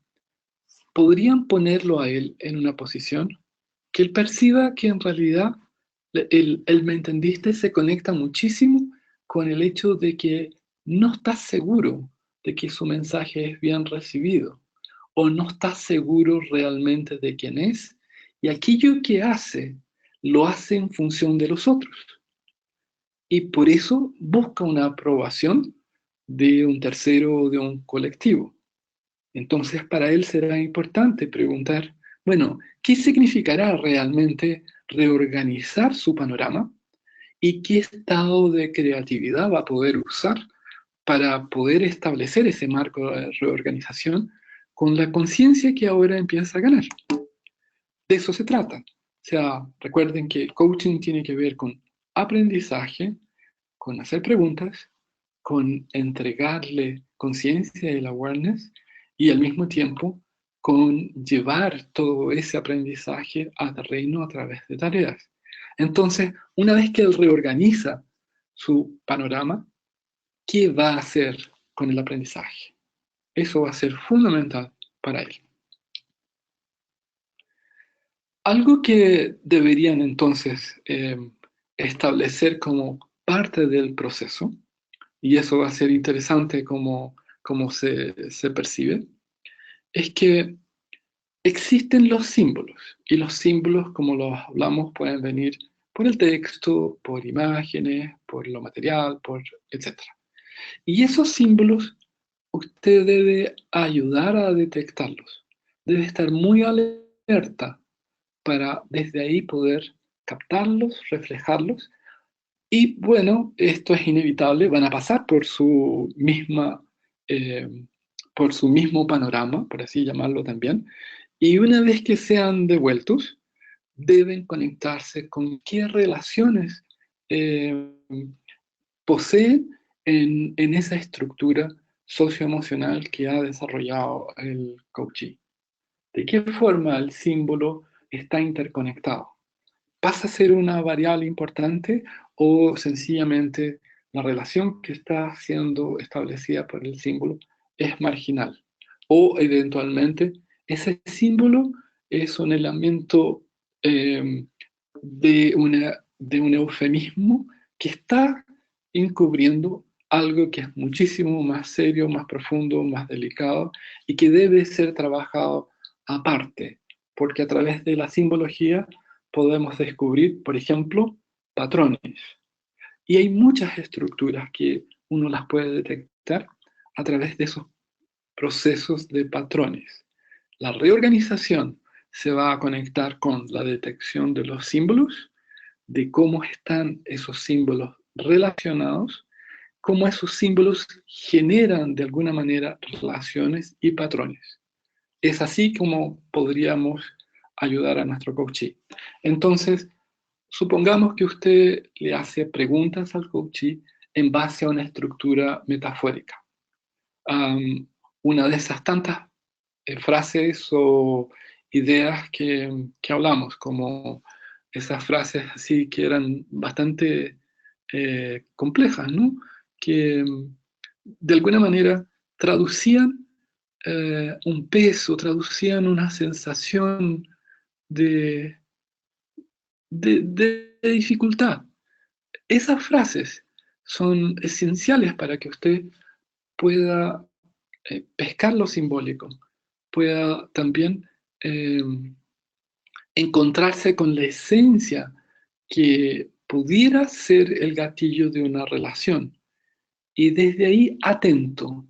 podrían ponerlo a él en una posición que él perciba que en realidad el me entendiste se conecta muchísimo con el hecho de que no está seguro de que su mensaje es bien recibido o no está seguro realmente de quién es Y aquello que hace, lo hace en función de los otros. Y por eso busca una aprobación de un tercero o de un colectivo. Entonces, para él será importante preguntar, bueno, ¿qué significará realmente reorganizar su panorama? ¿Y qué estado de creatividad va a poder usar para poder establecer ese marco de reorganización con la conciencia que ahora empieza a ganar? De eso se trata. O sea, recuerden que coaching tiene que ver con aprendizaje, con hacer preguntas, con entregarle conciencia y el awareness y al mismo tiempo con llevar todo ese aprendizaje a terreno a través de tareas. Entonces, una vez que él reorganiza su panorama, ¿qué va a hacer con el aprendizaje? Eso va a ser fundamental para él. Algo que deberían entonces establecer como parte del proceso, y eso va a ser interesante como se percibe, es que existen los símbolos, y los símbolos, como los hablamos, pueden venir por el texto, por imágenes, por lo material, etc. Y esos símbolos usted debe ayudar a detectarlos, debe estar muy alerta para desde ahí poder captarlos, reflejarlos. Y bueno, esto es inevitable, van a pasar eh, por su mismo panorama, por así llamarlo también, y una vez que sean devueltos, deben conectarse con qué relaciones eh, poseen en esa estructura socioemocional que ha desarrollado el coachee. ¿De qué forma el símbolo está interconectado? ¿Pasa a ser una variable importante o sencillamente la relación que está siendo establecida por el símbolo es marginal? O eventualmente ese símbolo es un elemento eh, de un eufemismo que está encubriendo algo que es muchísimo más serio, más profundo, más delicado y que debe ser trabajado aparte, porque a través de la simbología podemos descubrir, por ejemplo, patrones. Y hay muchas estructuras que uno las puede detectar a través de esos procesos de patrones. La reorganización se va a conectar con la detección de los símbolos, de cómo están esos símbolos relacionados, cómo esos símbolos generan de alguna manera relaciones y patrones. Es así como podríamos ayudar a nuestro coachee. Entonces, supongamos que usted le hace preguntas al coachee en base a una estructura metafórica. Um, una de esas tantas frases o ideas que hablamos, como esas frases así que eran bastante complejas, ¿no? Que de alguna manera traducían un peso, traducían una sensación de, de dificultad. Esas frases son esenciales para que usted pueda pescar lo simbólico, pueda también eh, encontrarse con la esencia que pudiera ser el gatillo de una relación. Y desde ahí atento,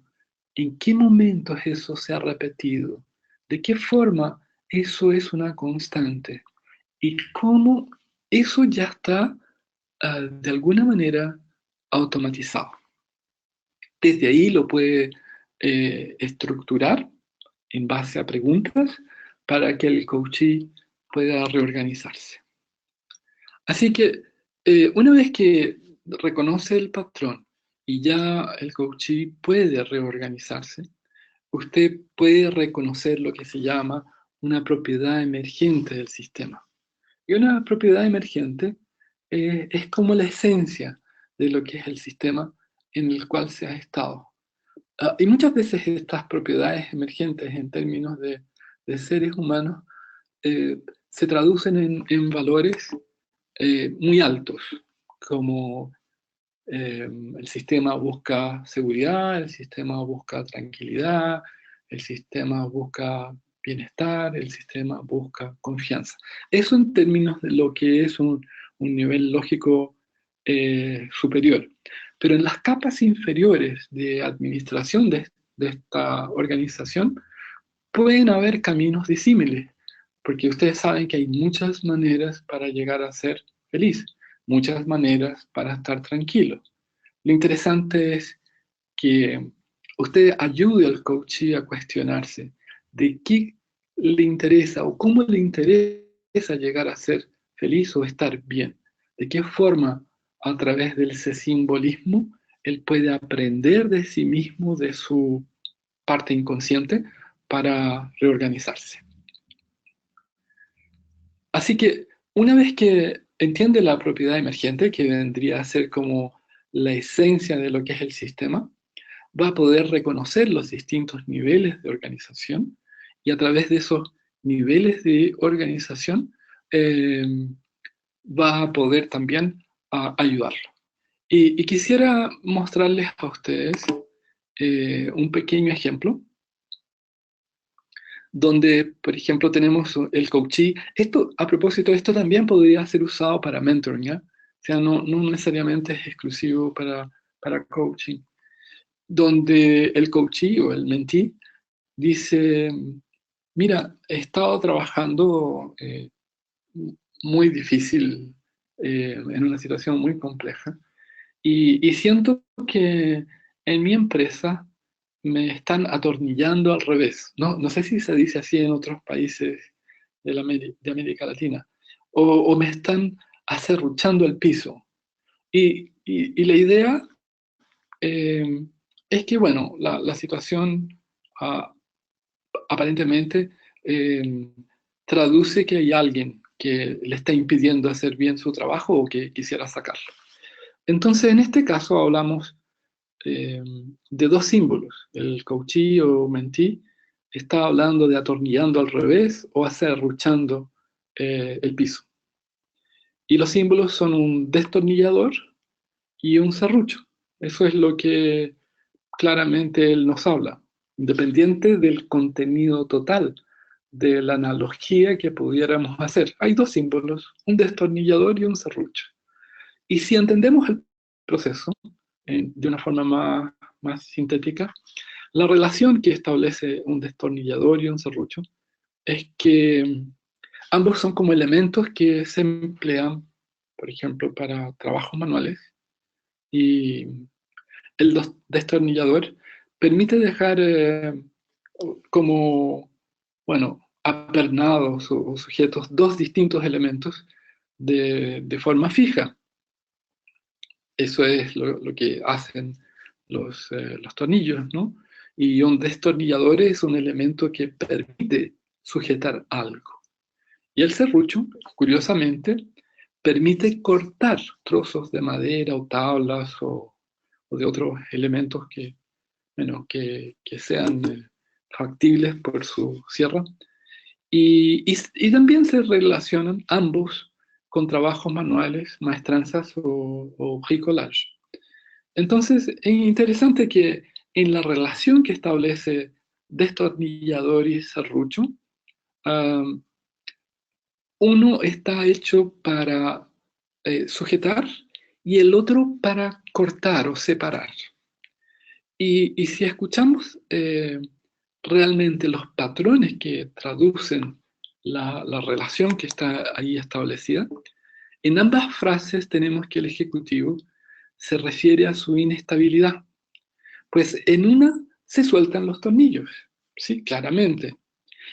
¿en qué momentos eso se ha repetido? ¿De qué forma eso es una constante? ¿Y cómo eso ya está de alguna manera automatizado? Desde ahí lo puede estructurar en base a preguntas para que el coachee pueda reorganizarse. Así que una vez que reconoce el patrón y ya el coachee puede reorganizarse, usted puede reconocer lo que se llama una propiedad emergente del sistema. Y una propiedad emergente es como la esencia de lo que es el sistema en el cual se ha estado. Y muchas veces estas propiedades emergentes en términos de seres humanos se traducen en valores muy altos, como el sistema busca seguridad, el sistema busca tranquilidad, el sistema busca bienestar, el sistema busca confianza. Eso en términos de lo que es un nivel lógico superior. Pero en las capas inferiores de administración de esta organización pueden haber caminos disímiles, porque ustedes saben que hay muchas maneras para llegar a ser feliz, muchas maneras para estar tranquilo. Lo interesante es que usted ayude al coachee a cuestionarse de qué le interesa o cómo le interesa llegar a ser feliz o estar bien. De qué forma, a través de ese simbolismo, él puede aprender de sí mismo, de su parte inconsciente, para reorganizarse. Así que una vez que entiende la propiedad emergente, que vendría a ser como la esencia de lo que es el sistema, va a poder reconocer los distintos niveles de organización y a través de esos niveles de organización eh, va a poder también ayudarlo. Y quisiera mostrarles a ustedes un pequeño ejemplo donde, por ejemplo, tenemos el coachee. Esto, a propósito, esto también podría ser usado para mentoring, ¿ya? O sea, no necesariamente es exclusivo para coaching, donde el coachee o el mentee dice, mira, he estado trabajando muy difícil, en una situación muy compleja, y siento que en mi empresa me están atornillando al revés. No sé si se dice así en otros países de América Latina. O me están acerruchando el piso. Y la idea eh, es que, bueno, la situación ah, aparentemente eh, traduce que hay alguien que le está impidiendo hacer bien su trabajo o que quisiera sacarlo. Entonces, en este caso hablamos de dos símbolos. El coachee o mentee está hablando de atornillando al revés o acerruchando el piso. Y los símbolos son un destornillador y un serrucho. Eso es lo que claramente él nos habla, independiente del contenido total de la analogía que pudiéramos hacer. Hay dos símbolos, un destornillador y un serrucho. Y si entendemos el proceso de una forma más sintética, la relación que establece un destornillador y un serrucho es que ambos son como elementos que se emplean, por ejemplo, para trabajos manuales, y el destornillador permite dejar como, bueno, apernados o sujetos dos distintos elementos de forma fija. Eso es lo que hacen los tornillos, ¿no? Y un destornillador es un elemento que permite sujetar algo. Y el serrucho, curiosamente, permite cortar trozos de madera o tablas o de otros elementos que, bueno, que sean factibles por su sierra. Y también se relacionan ambos con trabajos manuales, maestranzas o bricolage. Entonces, es interesante que en la relación que establece destornillador y serrucho, um, uno está hecho para sujetar y el otro para cortar o separar. Y si escuchamos realmente los patrones que traducen la relación que está ahí establecida, en ambas frases tenemos que el ejecutivo se refiere a su inestabilidad. Pues en una se sueltan los tornillos, sí, claramente.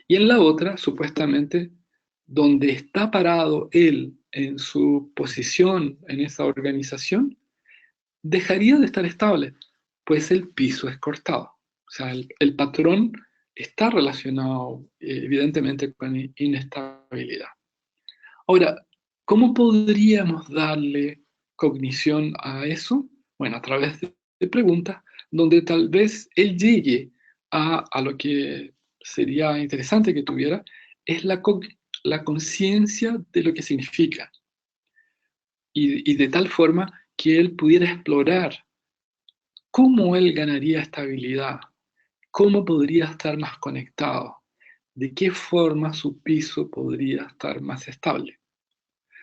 Y en la otra, supuestamente, donde está parado él en su posición en esa organización, dejaría de estar estable, pues el piso es cortado. O sea, el patrón está relacionado evidentemente con inestabilidad. Ahora, ¿cómo podríamos darle cognición a eso? Bueno, a través de preguntas donde tal vez él llegue a lo que sería interesante que tuviera, es la conciencia de lo que significa. Y de tal forma que él pudiera explorar cómo él ganaría estabilidad, cómo podría estar más conectado, de qué forma su piso podría estar más estable.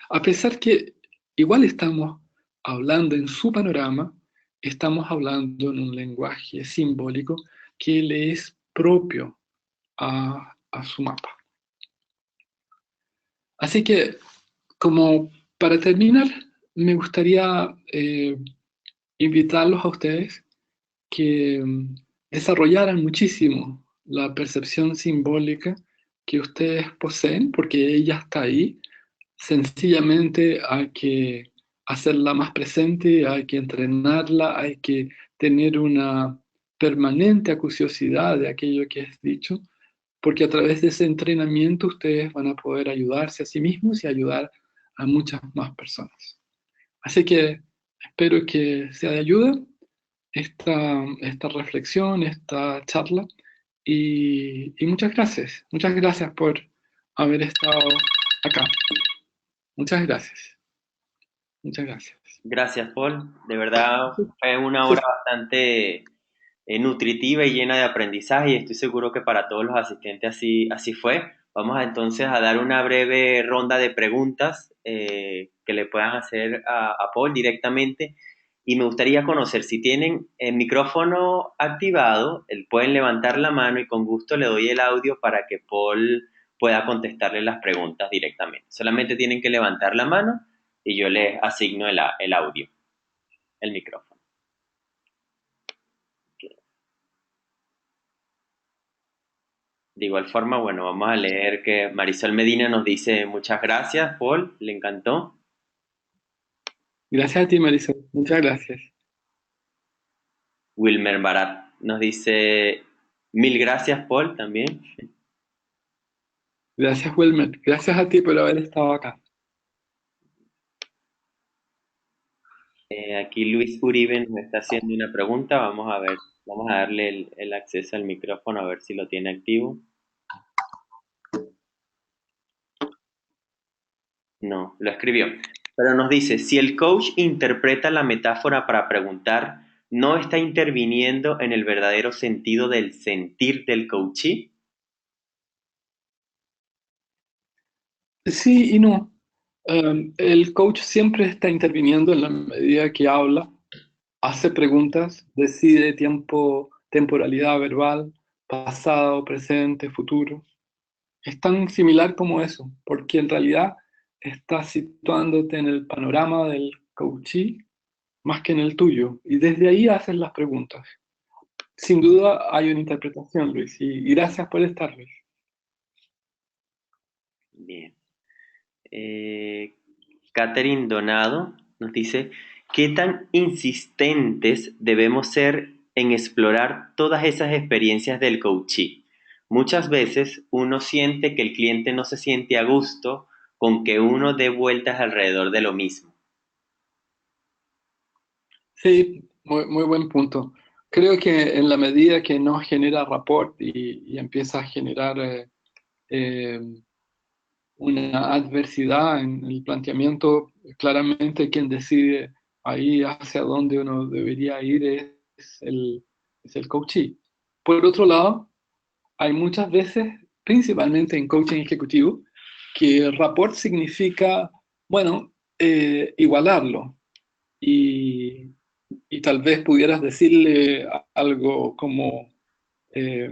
A pesar que igual estamos hablando en su panorama, estamos hablando en un lenguaje simbólico que le es propio a su mapa. Así que, como para terminar, me gustaría invitarlos a ustedes que desarrollaran muchísimo la percepción simbólica que ustedes poseen, porque ella está ahí. Sencillamente hay que hacerla más presente, hay que entrenarla, hay que tener una permanente acuciosidad de aquello que es dicho, porque a través de ese entrenamiento ustedes van a poder ayudarse a sí mismos y ayudar a muchas más personas. Así que espero que sea de ayuda esta reflexión, esta charla, y muchas gracias. Muchas gracias por haber estado acá. Muchas gracias. Muchas gracias. Gracias, Paul. De verdad Sí, fue una sí, hora bastante nutritiva y llena de aprendizaje y estoy seguro que para todos los asistentes así fue. Vamos entonces a dar una breve ronda de preguntas que le puedan hacer a Paul directamente y me gustaría conocer si tienen el micrófono activado, pueden levantar la mano y con gusto le doy el audio para que Paul pueda contestarle las preguntas directamente. Solamente tienen que levantar la mano y yo les asigno el audio, el micrófono. De igual forma, bueno, vamos a leer que Marisol Medina nos dice muchas gracias, Paul, le encantó. gracias a ti, Marisol. Muchas gracias. Wilmer Barat nos dice mil gracias, Paul, también. Gracias, Wilmer. Gracias a ti por haber estado acá. Aquí Luis Uribe nos está haciendo una pregunta, vamos a ver, vamos a darle el acceso al micrófono a ver si lo tiene activo. No, lo escribió. Pero nos dice, si el coach interpreta la metáfora para preguntar, ¿no está interviniendo en el verdadero sentido del sentir del coachee? Sí y no. El coach siempre está interviniendo en la medida que habla, hace preguntas, decide tiempo, temporalidad verbal, pasado, presente, futuro. Es tan similar como eso, porque en realidad estás situándote en el panorama del coachee más que en el tuyo, y desde ahí haces las preguntas. Sin duda hay una interpretación, Luis, y gracias por estar, Luis. Bien. Catherine Donado nos dice, ¿qué tan insistentes debemos ser en explorar todas esas experiencias del coachee? Muchas veces uno siente que el cliente no se siente a gusto con que uno dé vueltas alrededor de lo mismo. Sí, muy buen punto. Creo que en la medida que no genera rapport y empieza a generar eh, una adversidad en el planteamiento, claramente quien decide ahí hacia dónde uno debería ir es el coachee. Por otro lado, hay muchas veces, principalmente en coaching ejecutivo, que el rapport significa, bueno, igualarlo. Y, y tal vez pudieras decirle algo como, eh,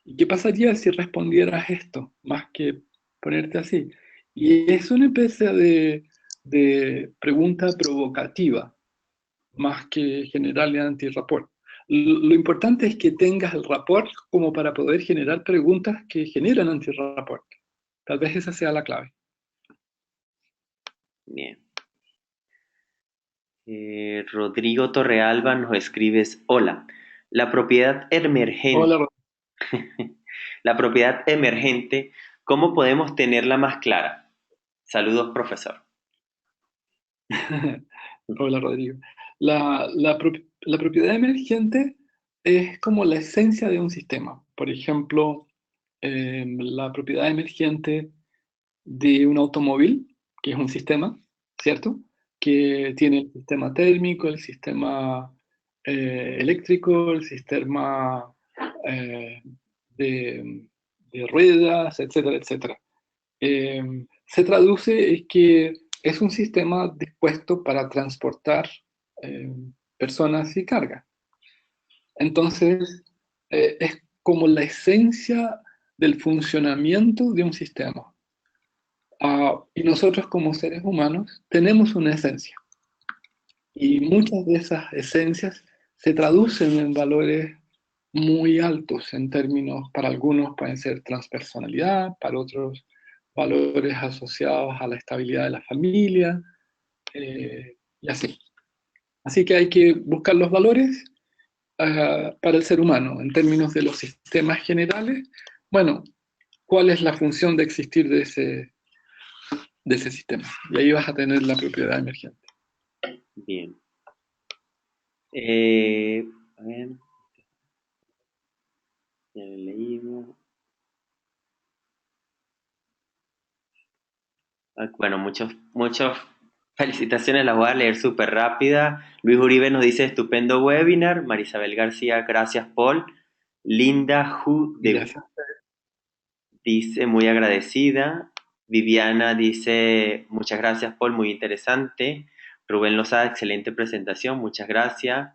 ¿y qué pasaría si respondieras esto? Más que ponerte así. Y es una especie de pregunta provocativa, más que generarle anti-rapport. Lo importante es que tengas el rapport como para poder generar preguntas que generan anti-rapport. Tal vez esa sea la clave. Bien. Rodrigo Torrealba nos escribes, hola, la propiedad emergente, Hola, la propiedad emergente, ¿cómo podemos tenerla más clara? Saludos, profesor. Hola, Rodrigo. La propiedad emergente es como la esencia de un sistema. Por ejemplo, la propiedad emergente de un automóvil, que es un sistema, ¿cierto? Que tiene el sistema térmico, el sistema eléctrico, el sistema eh, de, de ruedas, etcétera, etcétera. Eh, Se traduce es que es un sistema dispuesto para transportar eh, personas y carga. Entonces, es como la esencia del funcionamiento de un sistema. Y nosotros como seres humanos tenemos una esencia. Y muchas de esas esencias se traducen en valores muy altos en términos, para algunos pueden ser transpersonalidad, para otros valores asociados a la estabilidad de la familia, y así. Así que hay que buscar los valores para el ser humano en términos de los sistemas generales. Bueno, ¿cuál es la función de existir de ese sistema? Y ahí vas a tener la propiedad emergente. Bien. A ver, ya lo leímos. Bueno, muchas felicitaciones, las voy a leer súper rápida. Luis Uribe nos dice estupendo webinar. Marisabel García, gracias Paul. Linda Hu Gracias. dice muy agradecida. Viviana dice muchas gracias Paul, muy interesante. Rubén Lozada, excelente presentación, muchas gracias.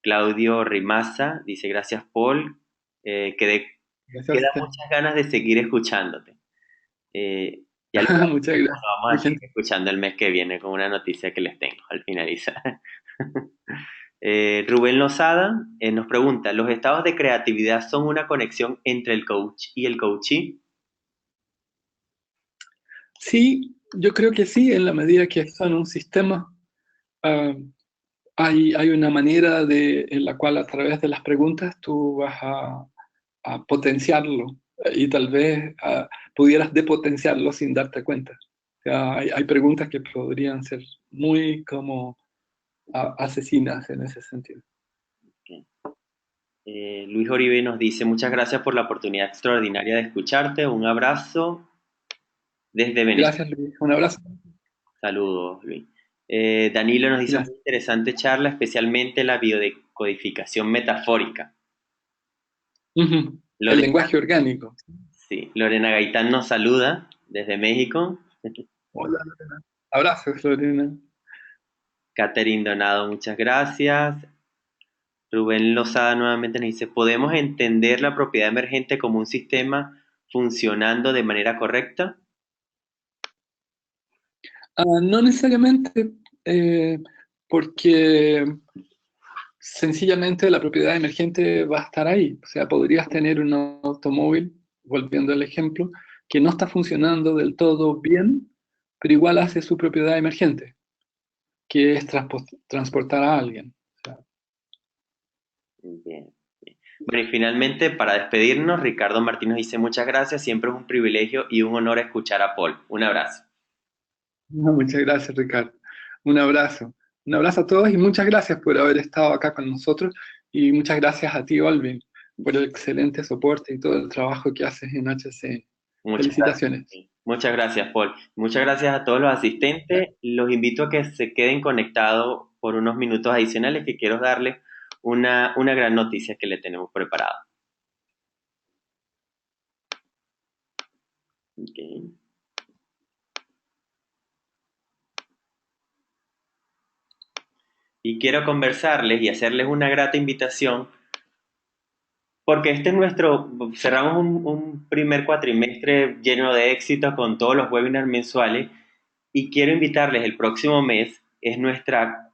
Claudio Rimaza dice gracias Paul. Gracias a Queda usted. muchas ganas de seguir escuchándote. Ya lo Muchas gracias. vamos a seguir escuchando el mes que viene con una noticia que les tengo al finalizar. Rubén Lozada nos pregunta, ¿los estados de creatividad son una conexión entre el coach y el coachee? Sí, yo creo que sí, en la medida que son un sistema, ah, hay una manera en la cual a través de las preguntas tú vas a potenciarlo y tal vez pudieras depotenciarlo sin darte cuenta. O sea, hay preguntas que podrían ser muy como asesinas en ese sentido. Luis Oribe nos dice, muchas gracias por la oportunidad extraordinaria de escucharte. Un abrazo desde Venezuela. Gracias, Luis. Un abrazo. Saludos, Luis. Danilo nos dice, muy Gracias. interesante charla, especialmente la biodecodificación metafórica. Ujú. El Lorena, lenguaje orgánico. sí, Lorena Gaitán nos saluda desde México. Hola, Lorena. Abrazos, Lorena. Catherine Donado, muchas gracias. Rubén Lozada nuevamente nos dice, ¿podemos entender la propiedad emergente como un sistema funcionando de manera correcta? No necesariamente, eh, porque sencillamente la propiedad emergente va a estar ahí. O sea, podrías tener un automóvil, volviendo al ejemplo, que no está funcionando del todo bien, pero igual hace su propiedad emergente, que es transportar a alguien. O sea, Bien, bien. Bueno, y finalmente, para despedirnos, Ricardo Martín nos dice muchas gracias, siempre es un privilegio y un honor escuchar a Paul. Un abrazo. muchas gracias, Ricardo. Un abrazo. Un abrazo a todos y muchas gracias por haber estado acá con nosotros y muchas gracias a ti, Olvin, por el excelente soporte y todo el trabajo que haces en HCN. Muchas gracias. Felicitaciones. Muchas gracias, Paul. Muchas gracias a todos los asistentes. Los invito a que se queden conectados por unos minutos adicionales que quiero darles una gran noticia que le tenemos preparada. Okay. Y quiero conversarles y hacerles una grata invitación porque este es cerramos un primer cuatrimestre lleno de éxito con todos los webinars mensuales y quiero invitarles el próximo mes, es nuestra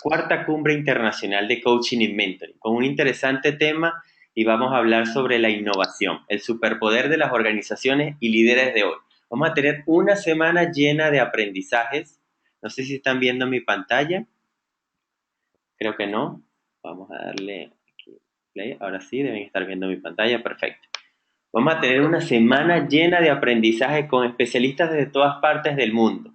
cuarta cumbre internacional de coaching y mentoring, con un interesante tema y vamos a hablar sobre la innovación, el superpoder de las organizaciones y líderes de hoy. Vamos a tener una semana llena de aprendizajes. No sé si están viendo mi pantalla. Creo que no. Vamos a darle aquí play. Ahora sí, deben estar viendo mi pantalla. Perfecto. Vamos a tener una semana llena de aprendizaje con especialistas desde todas partes del mundo.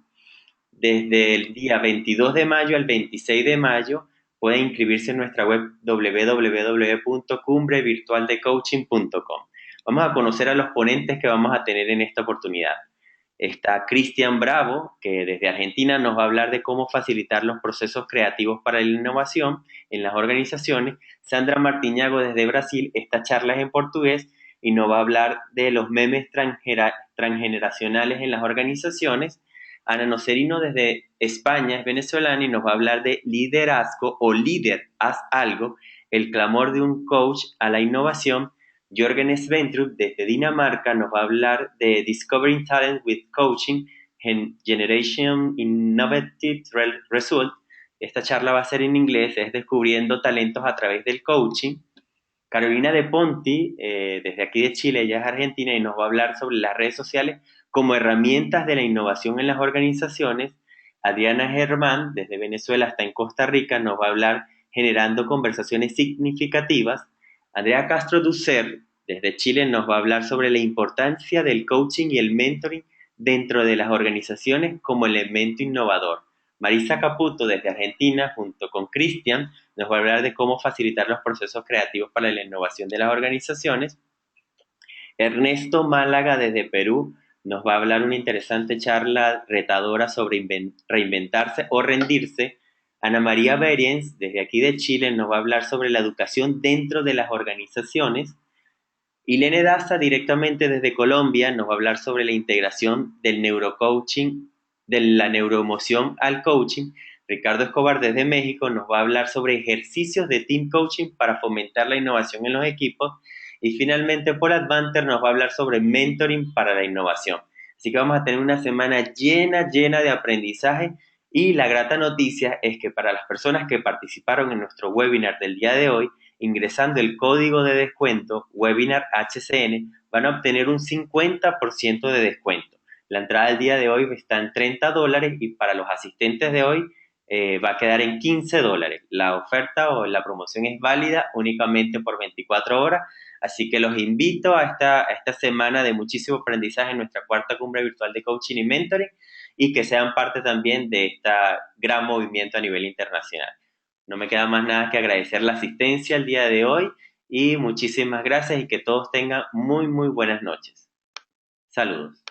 Desde el día 22 de mayo al 26 de mayo pueden inscribirse en nuestra web www.cumbrevirtualdecoaching.com. Vamos a conocer a los ponentes que vamos a tener en esta oportunidad. Está Cristian Bravo, que desde Argentina nos va a hablar de cómo facilitar los procesos creativos para la innovación en las organizaciones. Sandra Martiñago desde Brasil, esta charla es en portugués. y nos va a hablar de los memes transgeneracionales en las organizaciones. Ana Nocerino desde España es venezolana y nos va a hablar de liderazgo o líder, haz algo, el clamor de un coach a la innovación. Jürgen Svendrup desde Dinamarca nos va a hablar de Discovering Talent with Coaching and Generation Innovative Result. Esta charla va a ser en inglés, es descubriendo talentos a través del coaching. Carolina de Ponti, desde aquí de Chile, ella es argentina y nos va a hablar sobre las redes sociales como herramientas de la innovación en las organizaciones. Adriana Germán, desde Venezuela hasta en Costa Rica, nos va a hablar generando conversaciones significativas. Andrea Castro Ducer, desde Chile, nos va a hablar sobre la importancia del coaching y el mentoring dentro de las organizaciones como elemento innovador. Marisa Caputo, desde Argentina, junto con Cristian, nos va a hablar de cómo facilitar los procesos creativos para la innovación de las organizaciones. Ernesto Málaga, desde Perú, nos va a hablar una interesante charla retadora sobre reinventarse o rendirse. Ana María Beriens, desde aquí de Chile, nos va a hablar sobre la educación dentro de las organizaciones. Y Lene Daza, directamente desde Colombia, nos va a hablar sobre la integración del neurocoaching, de la neuroemoción al coaching. Ricardo Escobar, desde México, nos va a hablar sobre ejercicios de team coaching para fomentar la innovación en los equipos. Y finalmente, Paul Advanter nos va a hablar sobre mentoring para la innovación. Así que vamos a tener una semana llena de aprendizaje. Y la grata noticia es que para las personas que participaron en nuestro webinar del día de hoy, ingresando el código de descuento Webinar HCN, van a obtener un 50% de descuento. La entrada del día de hoy está en $30 y para los asistentes de hoy va a quedar en $15. La oferta o la promoción es válida únicamente por 24 horas, así que los invito a esta semana de muchísimo aprendizaje en nuestra cuarta cumbre virtual de coaching y mentoring y que sean parte también de este gran movimiento a nivel internacional. No me queda más nada que agradecer la asistencia el día de hoy y muchísimas gracias y que todos tengan muy buenas noches. Saludos.